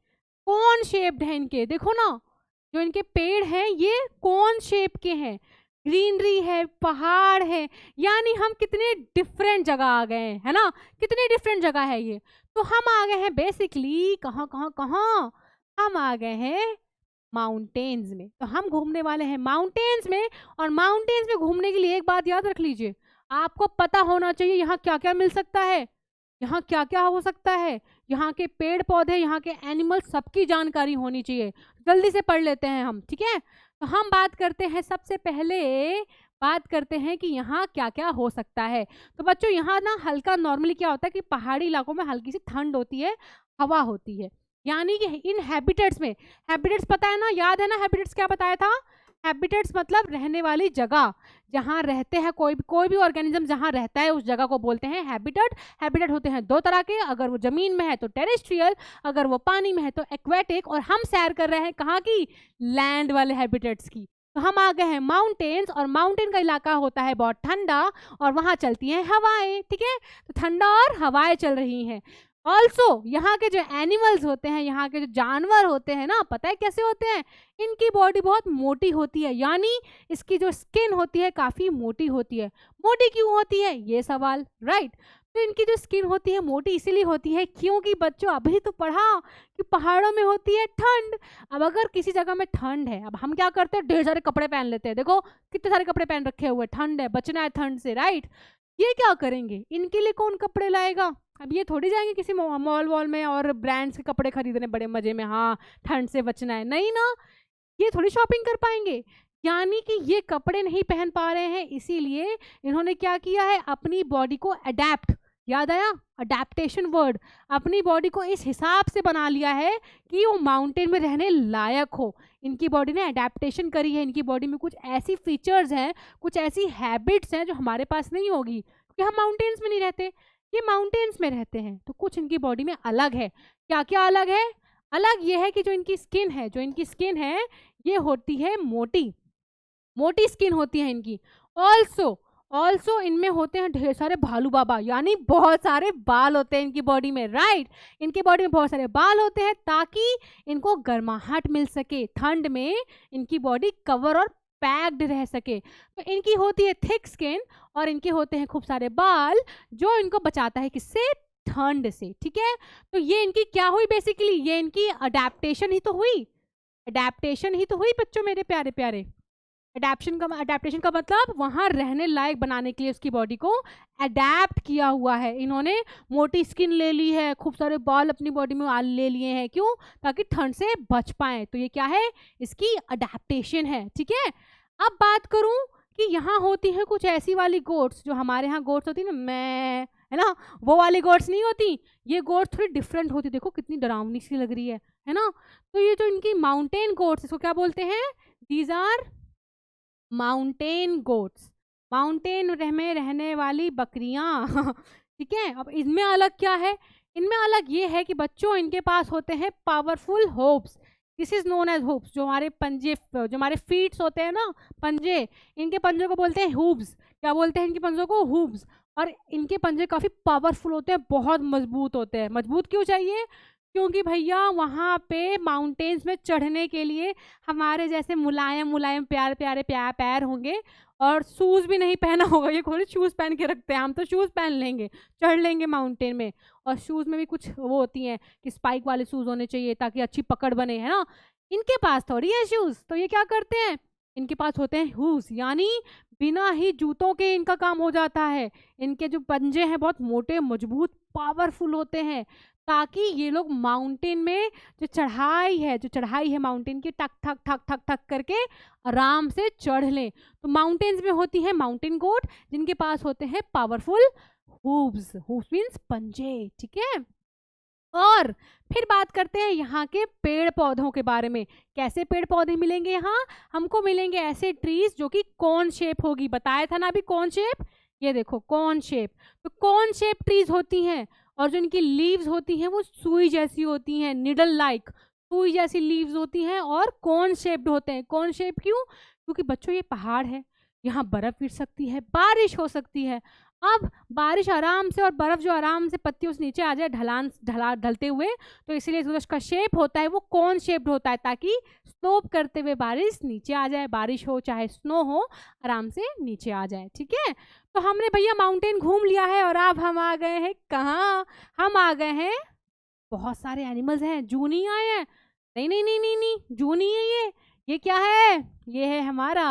कौन शेप्ड हैं इनके, देखो ना, जो इनके पेड़ हैं ये कौन शेप के हैं, ग्रीनरी है, पहाड़ है, यानी हम कितने डिफरेंट जगह आ गए हैं, है ना, कितनी डिफरेंट जगह है ये। तो हम आ गए हैं बेसिकली कहाँ कहाँ कहाँ, हम आ गए हैं माउंटेन्स में। तो हम घूमने वाले हैं माउंटेन्स में, और माउंटेन्स में घूमने के लिए एक बात याद रख लीजिए, आपको पता होना चाहिए यहाँ क्या क्या मिल सकता है, यहाँ क्या क्या हो सकता है, यहाँ के पेड़ पौधे, यहाँ के एनिमल, सबकी जानकारी होनी चाहिए। जल्दी से पढ़ लेते हैं हम, ठीक है। तो हम बात करते हैं, सबसे पहले बात करते हैं कि यहाँ क्या क्या हो सकता है। तो बच्चों यहाँ ना हल्का, नॉर्मली क्या होता है कि पहाड़ी इलाकों में हल्की सी ठंड होती है, हवा होती है, यानी कि इन हैबिटेट्स में, हैबिटेट्स पता है ना, याद है ना हैबिटेट्स क्या बताया था? हैबिटेट्स मतलब रहने वाली जगह, जहाँ रहते हैं कोई भी ऑर्गेनिज्म जहाँ रहता है उस जगह को बोलते हैं हैबिटेट। हैबिटेट होते हैं दो तरह के, अगर वो जमीन में है तो टेरेस्ट्रियल, अगर वो पानी में है तो एक्वेटिक। और हम सैर कर रहे हैं कहाँ की? लैंड वाले हैबिटेट्स की। तो हम आ गए हैं माउंटेन्स, और माउंटेन का इलाका होता है बहुत ठंडा, और वहाँ चलती हैं हवाएं, ठीक है। तो ठंडा और हवाएं चल रही हैं। ऑल्सो यहाँ के जो एनिमल्स होते हैं, यहाँ के जो जानवर होते हैं ना, पता है कैसे होते हैं? इनकी बॉडी बहुत मोटी होती है, यानी इसकी जो स्किन होती है काफ़ी मोटी होती है। मोटी क्यों होती है ये सवाल, राइट। तो इनकी जो स्किन होती है मोटी इसीलिए होती है क्योंकि बच्चों अभी तो पढ़ा कि पहाड़ों में होती है ठंड। अब अगर किसी जगह में ठंड है, अब हम क्या करते हैं? ढेर सारे कपड़े पहन लेते हैं, देखो कितने सारे कपड़े पहन रखे हुए, ठंड है, बचना है ठंड से, राइट। ये क्या करेंगे? इनके लिए कौन कपड़े लाएगा? अब ये थोड़ी जाएंगे किसी मॉल वॉल में और ब्रांड्स के कपड़े खरीदने बड़े मजे में, हाँ ठंड से बचना है, नहीं ना, ये थोड़ी शॉपिंग कर पाएंगे। यानी कि ये कपड़े नहीं पहन पा रहे हैं, इसीलिए इन्होंने क्या किया है? अपनी बॉडी को अडेप्ट, याद आया? अडेप्टेशन वर्ड, अपनी बॉडी को इस हिसाब से बना लिया है कि वो माउंटेन में रहने लायक हो। इनकी बॉडी ने अडेप्टेशन करी है, इनकी बॉडी में कुछ ऐसी फीचर्स हैं, कुछ ऐसी हैबिट्स हैं जो हमारे पास नहीं होगी, क्योंकि हम माउंटेन्स में नहीं रहते, ये माउंटेन्स में रहते हैं। तो कुछ इनकी बॉडी में अलग है। क्या क्या अलग है? अलग ये है कि जो इनकी स्किन है ये होती है मोटी स्किन होती है इनकी। ऑल्सो इनमें होते हैं ढेर सारे भालू बाबा, यानी बहुत सारे बाल होते हैं इनकी बॉडी में, राइट। इनकी बॉडी में बहुत सारे बाल होते हैं ताकि इनको गर्माहट मिल सके, ठंड में इनकी बॉडी कवर और पैक्ड रह सके। तो इनकी होती है थिक स्किन और इनके होते हैं खूब सारे बाल जो इनको बचाता है किससे? ठंड से, ठीक है। तो ये इनकी क्या हुई बेसिकली? ये इनकी अडेप्टेशन ही तो हुई बच्चों मेरे प्यारे प्यारे। अडेप्टेशन का मतलब वहां रहने लायक बनाने के लिए उसकी बॉडी को अडेप्ट किया हुआ है। इन्होंने मोटी स्किन ले ली है, खूब सारे बाल अपनी बॉडी में ले लिए हैं, क्यों? ताकि ठंड से बच पाए। तो ये क्या है? इसकी अडेप्टेशन है, ठीक है। अब बात करूं कि यहाँ होती है कुछ ऐसी वाली गोट्स, जो हमारे यहाँ गोट्स होती है ना, मैं, है ना, वो वाली गोट्स नहीं होती। ये गोट्स थोड़ी डिफरेंट होती, देखो कितनी डरावनी सी लग रही है ना। तो ये जो इनकी माउंटेन गोट्स, इसको क्या बोलते हैं? These are mountain goats, mountain में रहने वाली बकरियां ठीक है। अब इनमें अलग क्या है? इनमें अलग ये है कि बच्चों इनके पास होते हैं powerful hoofs. This is known as hoofs. जो हमारे पंजे, जो हमारे फीट्स होते हैं ना, पंजे, इनके पंजों को बोलते हैं हूब्स। क्या बोलते हैं इनके पंजों को? हूब्स। और इनके पंजे काफी पावरफुल होते हैं, बहुत मजबूत होते हैं। मजबूत क्यों चाहिए? क्योंकि भैया वहाँ पे माउंटेन्स में चढ़ने के लिए हमारे जैसे मुलायम मुलायम प्यारे प्यारे पैर होंगे, और शूज़ भी नहीं पहना होगा। ये खोले शूज़ पहन के रखते हैं, हम तो शूज़ पहन लेंगे, चढ़ लेंगे माउंटेन में। और शूज़ में भी कुछ वो होती हैं कि स्पाइक वाले शूज़ होने चाहिए ताकि अच्छी पकड़ बने, है ना। इनके पास थोड़ी है शूज़, तो ये क्या करते हैं? इनके पास होते हैं हूव्स, यानी बिना ही जूतों के इनका काम हो जाता है। इनके जो पंजे हैं बहुत मोटे, मजबूत, पावरफुल होते हैं, ताकि ये लोग माउंटेन में जो चढ़ाई है माउंटेन की, टक ठक ठक ठक ठक करके आराम से चढ़ लें। तो माउंटेन्स में होती है माउंटेन गोट, जिनके पास होते हैं पावरफुल हूव्स। हूव्स मीन्स पंजे, ठीक है। और फिर बात करते हैं यहाँ के पेड़ पौधों के बारे में। कैसे पेड़ पौधे मिलेंगे यहाँ? हमको मिलेंगे ऐसे ट्रीज जो कि कॉर्न शेप होगी। बताया था ना अभी कॉर्न शेप, ये देखो कॉर्न शेप। तो कॉर्न शेप ट्रीज होती हैं, और जो इनकी लीव्स होती हैं वो सुई जैसी होती हैं, निडल लाइक सुई जैसी लीव्स होती हैं, और कॉर्न शेप्ड होते हैं। कॉर्न शेप क्यों? क्योंकि बच्चों ये पहाड़ है, यहाँ बर्फ गिर सकती है, बारिश हो सकती है। अब बारिश आराम से, और बर्फ जो आराम से पत्तियों से नीचे आ जाए ढलते हुए, तो इसलिए जो उसका शेप होता है वो कॉर्न शेप्ड होता है, ताकि स्लोप करते हुए बारिश नीचे आ जाए, बारिश हो चाहे स्नो हो, आराम से नीचे आ जाए, ठीक है। तो हमने भैया माउंटेन घूम लिया है, और अब हम आ गए हैं कहाँ? हम आ गए हैं, बहुत सारे एनिमल्स हैं, जू नहीं आए हैं, नहीं नहीं नहीं नहीं नहीं, जू नहीं है ये क्या है? ये है हमारा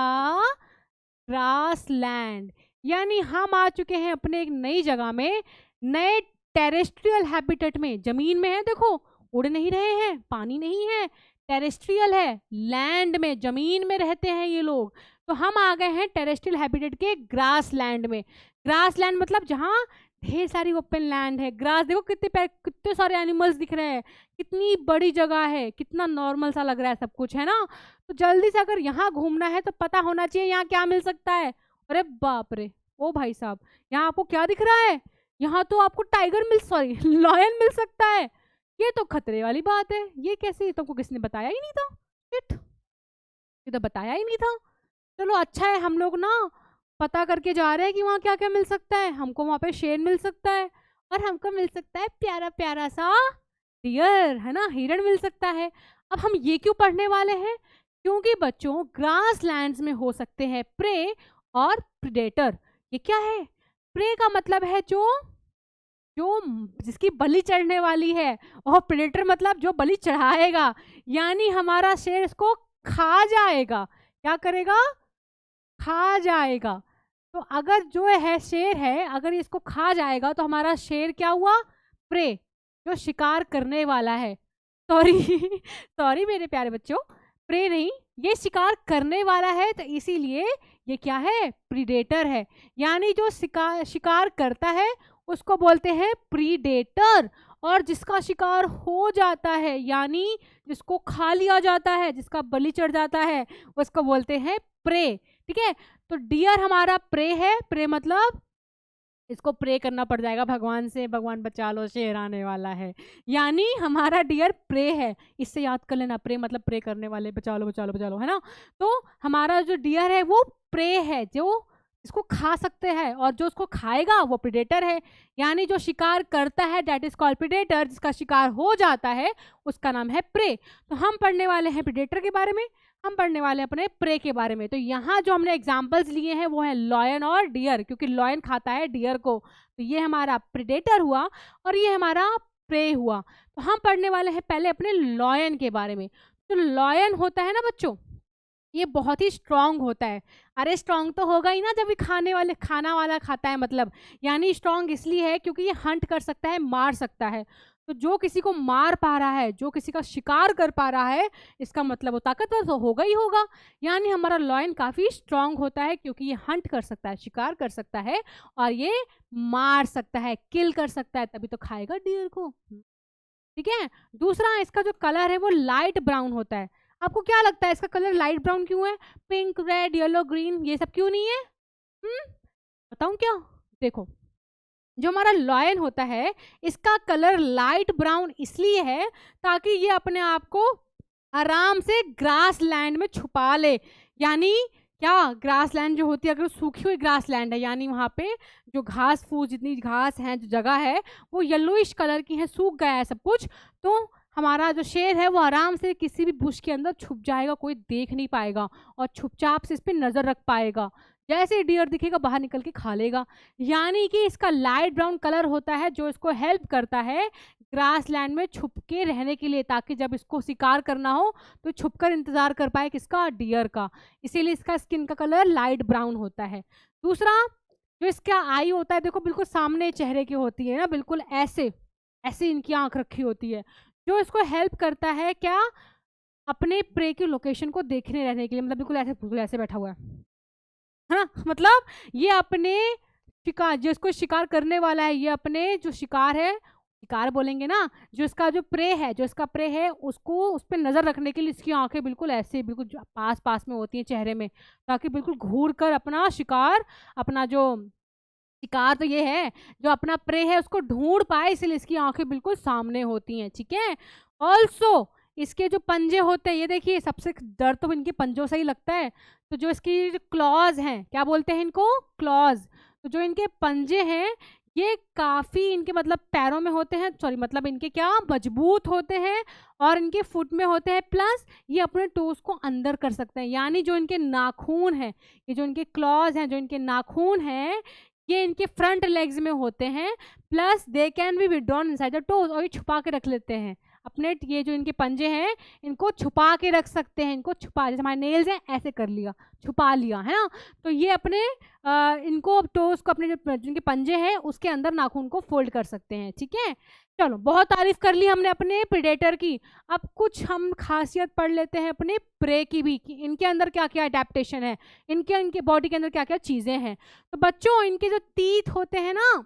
ग्रास लैंड। यानी हम आ चुके हैं अपने एक नई जगह में, नए टेरेस्ट्रियल हैबिटेट में। जमीन में है, देखो उड़ नहीं रहे हैं, पानी नहीं है, टेरेस्ट्रियल है, लैंड में, जमीन में रहते हैं ये लोग। तो हम आ गए हैं टेरेस्ट्रियल हैबिटेट के ग्रास लैंड में। ग्रास लैंड मतलब जहाँ ढेर सारी ओपन लैंड है। ग्रास देखो कितने सारे एनिमल्स दिख रहे हैं, कितनी बड़ी जगह है, कितना नॉर्मल सा लग रहा है सब कुछ, है ना। तो जल्दी से अगर यहाँ घूमना है तो पता होना चाहिए यहाँ क्या मिल सकता है। अरे बाप रे, ओ भाई साहब, यहाँ आपको क्या दिख रहा है? यहाँ तो आपको लॉयन मिल सकता है। ये तो खतरे वाली बात है। ये कैसे? तुमको किसने बताया ही नहीं था? ये तो बताया ही नहीं था। चलो अच्छा है, हम लोग ना पता करके जा रहे हैं कि वहाँ क्या क्या मिल सकता है। हमको वहाँ पे शेर मिल सकता है, और हमको मिल सकता है प्यारा प्यारा सा डियर, है ना, हिरण मिल सकता है। अब हम ये क्यों पढ़ने वाले हैं? क्योंकि बच्चों ग्रास लैंड्स में हो सकते हैं प्रे और प्रेडेटर। ये क्या है? प्रे का मतलब है जो जिसकी बलि चढ़ने वाली है, और प्रेडेटर मतलब जो बलि चढ़ाएगा, यानी हमारा शेर इसको खा जाएगा। क्या करेगा? खा जाएगा। तो अगर जो है शेर है, अगर इसको खा जाएगा तो हमारा शेर क्या हुआ? प्रे, जो शिकार करने वाला है। सॉरी मेरे प्यारे बच्चों, प्रे नहीं, ये शिकार करने वाला है, तो इसीलिए ये क्या है? प्रीडेटर है। यानी जो शिकार करता है उसको बोलते हैं प्रीडेटर। और जिसका शिकार हो जाता है यानी जिसको खा लिया जाता है, जिसका बलि चढ़ जाता है, उसको बोलते हैं प्रे। ठीक है, तो डियर हमारा प्रे है। प्रे मतलब इसको प्रे करना पड़ जाएगा भगवान से, भगवान बचा लो शेर आने वाला है, यानी हमारा डियर प्रे है। इससे याद कर लेना, प्रे मतलब प्रे करने वाले, बचा लो बचा लो बचा लो, है ना। तो हमारा जो डियर है वो प्रे है, जो इसको खा सकते हैं, और जो उसको खाएगा वो प्रेडेटर है। यानी जो शिकार करता है दैट इज कॉल्ड प्रेडेटर, जिसका शिकार हो जाता है उसका नाम है प्रे। तो हम पढ़ने वाले हैं प्रेडेटर के बारे में, हम पढ़ने वाले हैं अपने प्रे के बारे में। तो यहाँ जो हमने एग्जाम्पल्स लिए हैं वो है लॉयन और डियर, क्योंकि लॉयन खाता है डियर को। तो ये हमारा प्रेडेटर हुआ और ये हमारा प्रे हुआ। तो हम पढ़ने वाले हैं पहले अपने लॉयन के बारे में। तो लॉयन होता है ना बच्चों, ये बहुत ही स्ट्रांग होता है। अरे स्ट्रांग तो होगा ही ना जब ये खाना वाला खाता है, मतलब यानी स्ट्रांग इसलिए है क्योंकि ये हंट कर सकता है, मार सकता है। तो जो किसी को मार पा रहा है, जो किसी का शिकार कर पा रहा है, इसका मतलब वो ताकतवर तो होगा ही होगा। यानी हमारा लॉयन काफ़ी स्ट्रांग होता है क्योंकि ये हंट कर सकता है, शिकार कर सकता है, और ये मार सकता है, किल कर सकता है, तभी तो खाएगा डियर को। ठीक है, दूसरा इसका जो कलर है वो लाइट ब्राउन होता है। आपको क्या लगता है इसका कलर लाइट ब्राउन क्यों है? पिंक, रेड, येलो, ग्रीन ये सब क्यों नहीं है? बताऊं क्या? देखो, जो हमारा लॉयन होता है इसका कलर लाइट ब्राउन इसलिए है ताकि ये अपने आप को आराम से ग्रास लैंड में छुपा ले। यानी क्या, ग्रास लैंड जो होती है, अगर सूखी हुई ग्रास लैंड है यानी वहाँ पे जो घास फूस, जितनी घास है, जो जगह है वो येलोइश कलर की है, सूख गया है सब कुछ, तो हमारा जो शेर है वो आराम से किसी भी बुश के अंदर छुप जाएगा, कोई देख नहीं पाएगा, और छुपचाप से इस पर नज़र रख पाएगा। जैसे डियर दिखेगा बाहर निकल के खा लेगा। यानी कि इसका लाइट ब्राउन कलर होता है जो इसको हेल्प करता है ग्रास लैंड में छुप के रहने के लिए, ताकि जब इसको शिकार करना हो तो छुपकर इंतजार कर पाए किसका, डियर का। इसीलिए इसका स्किन का कलर लाइट ब्राउन होता है। दूसरा, जो इसका आई होता है, देखो बिल्कुल सामने चेहरे की होती है ना, बिल्कुल ऐसे ऐसे इनकी आंख रखी होती है, जो इसको हेल्प करता है क्या, अपने प्रे की लोकेशन को देखने रहने के लिए। मतलब बिल्कुल ऐसे बैठा हुआ है ना, मतलब ये अपने शिकार, जो इसको शिकार करने वाला है, ये अपने जो शिकार है, शिकार बोलेंगे ना, जो इसका जो प्रे है, जो इसका प्रे है उसको, उस पर नज़र रखने के लिए इसकी आंखें बिल्कुल ऐसे, बिल्कुल पास पास में होती हैं चेहरे में, ताकि बिल्कुल घूर कर अपना शिकार, अपना जो शिकार तो ये है जो अपना प्रे है उसको ढूंढ पाए, इसलिए इसकी आंखें बिल्कुल सामने होती हैं। ठीक है, ऑल्सो इसके जो पंजे होते हैं, ये देखिए, सबसे डर तो इनके पंजों से ही लगता है। तो जो इसकी जो क्लॉज हैं, क्या बोलते हैं इनको, क्लॉज। तो जो इनके पंजे हैं ये काफ़ी इनके मतलब पैरों में होते हैं, सॉरी मतलब इनके क्या मजबूत होते हैं, और इनके फुट में होते हैं, प्लस ये अपने टोस को अंदर कर सकते हैं। यानी जो इनके नाखून हैं, ये जो इनके क्लॉज हैं, जो इनके नाखून हैं, ये इनके फ्रंट लेग्स में होते हैं, plus they can be withdrawn inside the toes, और ये छुपा के रख लेते हैं अपने, ये जो इनके पंजे हैं इनको छुपा के रख सकते हैं, इनको छुपा, जैसे हमारे नेल्स हैं ऐसे कर लिया, छुपा लिया, है ना। तो ये अपने इनको टोस को, अपने जो जिनके पंजे हैं उसके अंदर नाखून को फोल्ड कर सकते हैं। ठीक है, चलो बहुत तारीफ कर ली हमने अपने प्रेडेटर की। अब कुछ हम खासियत पढ़ लेते हैं अपने प्रे की भी, कि इनके अंदर क्या क्या अडेप्टेशन है, इनके बॉडी के अंदर क्या क्या चीज़ें हैं। तो बच्चों, इनके जो टीथ होते हैं ना,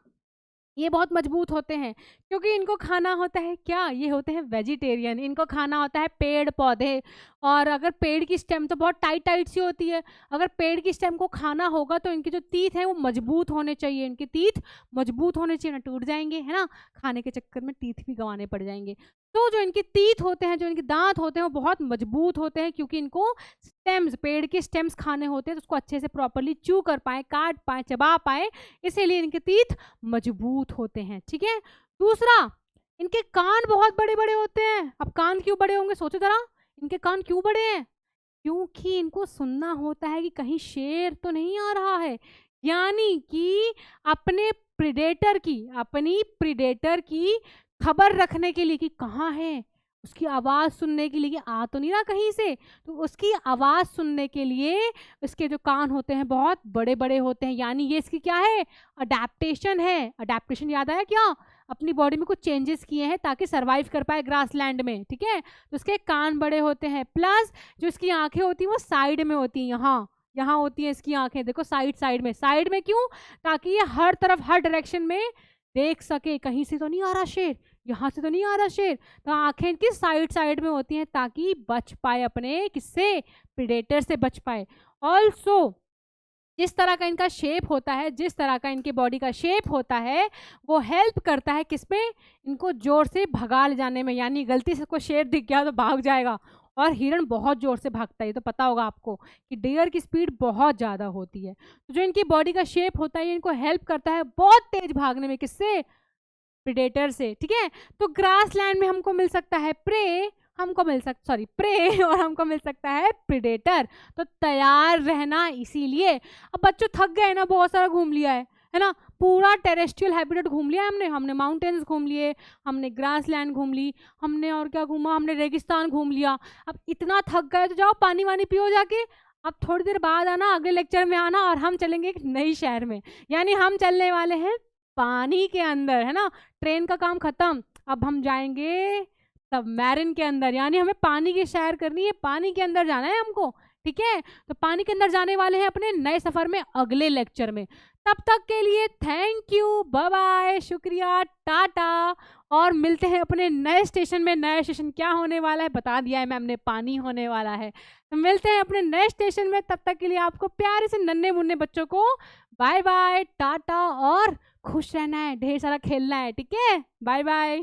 ये बहुत मजबूत होते हैं, क्योंकि इनको खाना होता है क्या, ये होते हैं वेजिटेरियन, इनको खाना होता है पेड़ पौधे। और अगर पेड़ की स्टेम तो बहुत टाइट टाइट सी होती है, अगर पेड़ की स्टेम को खाना होगा तो इनके जो तीत हैं वो मजबूत होने चाहिए, इनके तीत मजबूत होने चाहिए, ना टूट जाएंगे, है ना, खाने के चक्कर में टीथ भी गंवाने पड़ जाएंगे। तो जो इनके तीत होते हैं, जो इनके दांत होते हैं वो बहुत मजबूत होते हैं, क्योंकि इनको स्टेम्स, पेड़ के स्टेम्स खाने होते हैं, तो उसको अच्छे से प्रॉपरली च्यू कर पाए, काट पाए, चबा पाए, इसीलिए इनके तीत मजबूत होते हैं। ठीक है, दूसरा, इनके कान बहुत बड़े बड़े होते हैं। अब कान क्यों बड़े होंगे, सोचो जरा, इनके कान क्यों बड़े हैं? क्योंकि इनको सुनना होता है कि कहीं शेर तो नहीं आ रहा है, यानी कि अपने प्रीडेटर की खबर रखने के लिए कि कहाँ है, उसकी आवाज़ सुनने के लिए कि आ तो नहीं रहा कहीं से, तो उसकी आवाज़ सुनने के लिए इसके जो कान होते हैं बहुत बड़े बड़े होते हैं। यानी ये इसकी क्या है, अडेप्टेशन है। अडेप्टेशन याद आया क्या, अपनी बॉडी में कुछ चेंजेस किए हैं ताकि सरवाइव कर पाए ग्रासलैंड में। ठीक है, तो उसके कान बड़े होते हैं, प्लस जो इसकी आंखें होती हैं वो साइड में होती हैं, यहाँ होती हैं इसकी आंखें, देखो साइड में। साइड में क्यों, ताकि ये हर तरफ, हर डायरेक्शन में देख सके कहीं से तो नहीं आ रहा शेर, यहाँ से तो नहीं आ रहा शेर, तो आंखें इनकी साइड साइड में होती हैं ताकि बच पाए अपने किससे, प्रेडेटर से बच पाए। ऑल्सो जिस तरह का इनका शेप होता है, जिस तरह का इनके बॉडी का शेप होता है, वो हेल्प करता है किसमें, इनको जोर से भगा ले जाने में। यानी गलती से कोई शेर दिख गया तो भाग जाएगा, और हिरण बहुत जोर से भागता है, तो पता होगा आपको कि डियर की स्पीड बहुत ज़्यादा होती है। तो जो इनकी बॉडी का शेप होता है ये इनको हेल्प करता है बहुत तेज भागने में, किससे, प्रेडेटर से, ठीक है। तो ग्रास लैंड में हमको मिल सकता है प्रे, हमको मिल सकता, सॉरी प्रे, और हमको मिल सकता है प्रेडेटर। तो तैयार रहना, इसीलिए अब बच्चों थक गए ना, बहुत सारा घूम लिया है ना, पूरा टेरेस्ट्रियल हैबिटेट घूम लिया हमने माउंटेन्स घूम लिए, हमने ग्रास लैंड घूम ली, हमने और क्या घूमा, हमने रेगिस्तान घूम लिया। अब इतना थक गए तो जाओ पानी वानी पियो जाके। अब थोड़ी देर बाद आना, अगले लेक्चर में आना, और हम चलेंगे एक नई शहर में, यानी हम चलने वाले हैं पानी के अंदर, है ना। ट्रेन का काम खत्म, अब हम जाएंगे सबमरीन के अंदर, यानी हमें पानी की सैर करनी है, पानी के अंदर जाना है हमको, ठीक है। तो पानी के अंदर जाने वाले हैं अपने नए सफर में अगले लेक्चर में। तब तक के लिए थैंक यू, बाय बाय, शुक्रिया, टाटा, और मिलते हैं अपने नए स्टेशन में। नया स्टेशन क्या होने वाला है बता दिया है मैम ने, पानी होने वाला है। तो मिलते हैं अपने नए स्टेशन में, तब तक के लिए आपको प्यारे से नन्हे मुन्ने बच्चों को बाय बाय, टाटा, और खुश रहना है, ढेर सारा खेलना है, ठीक है। Bye bye.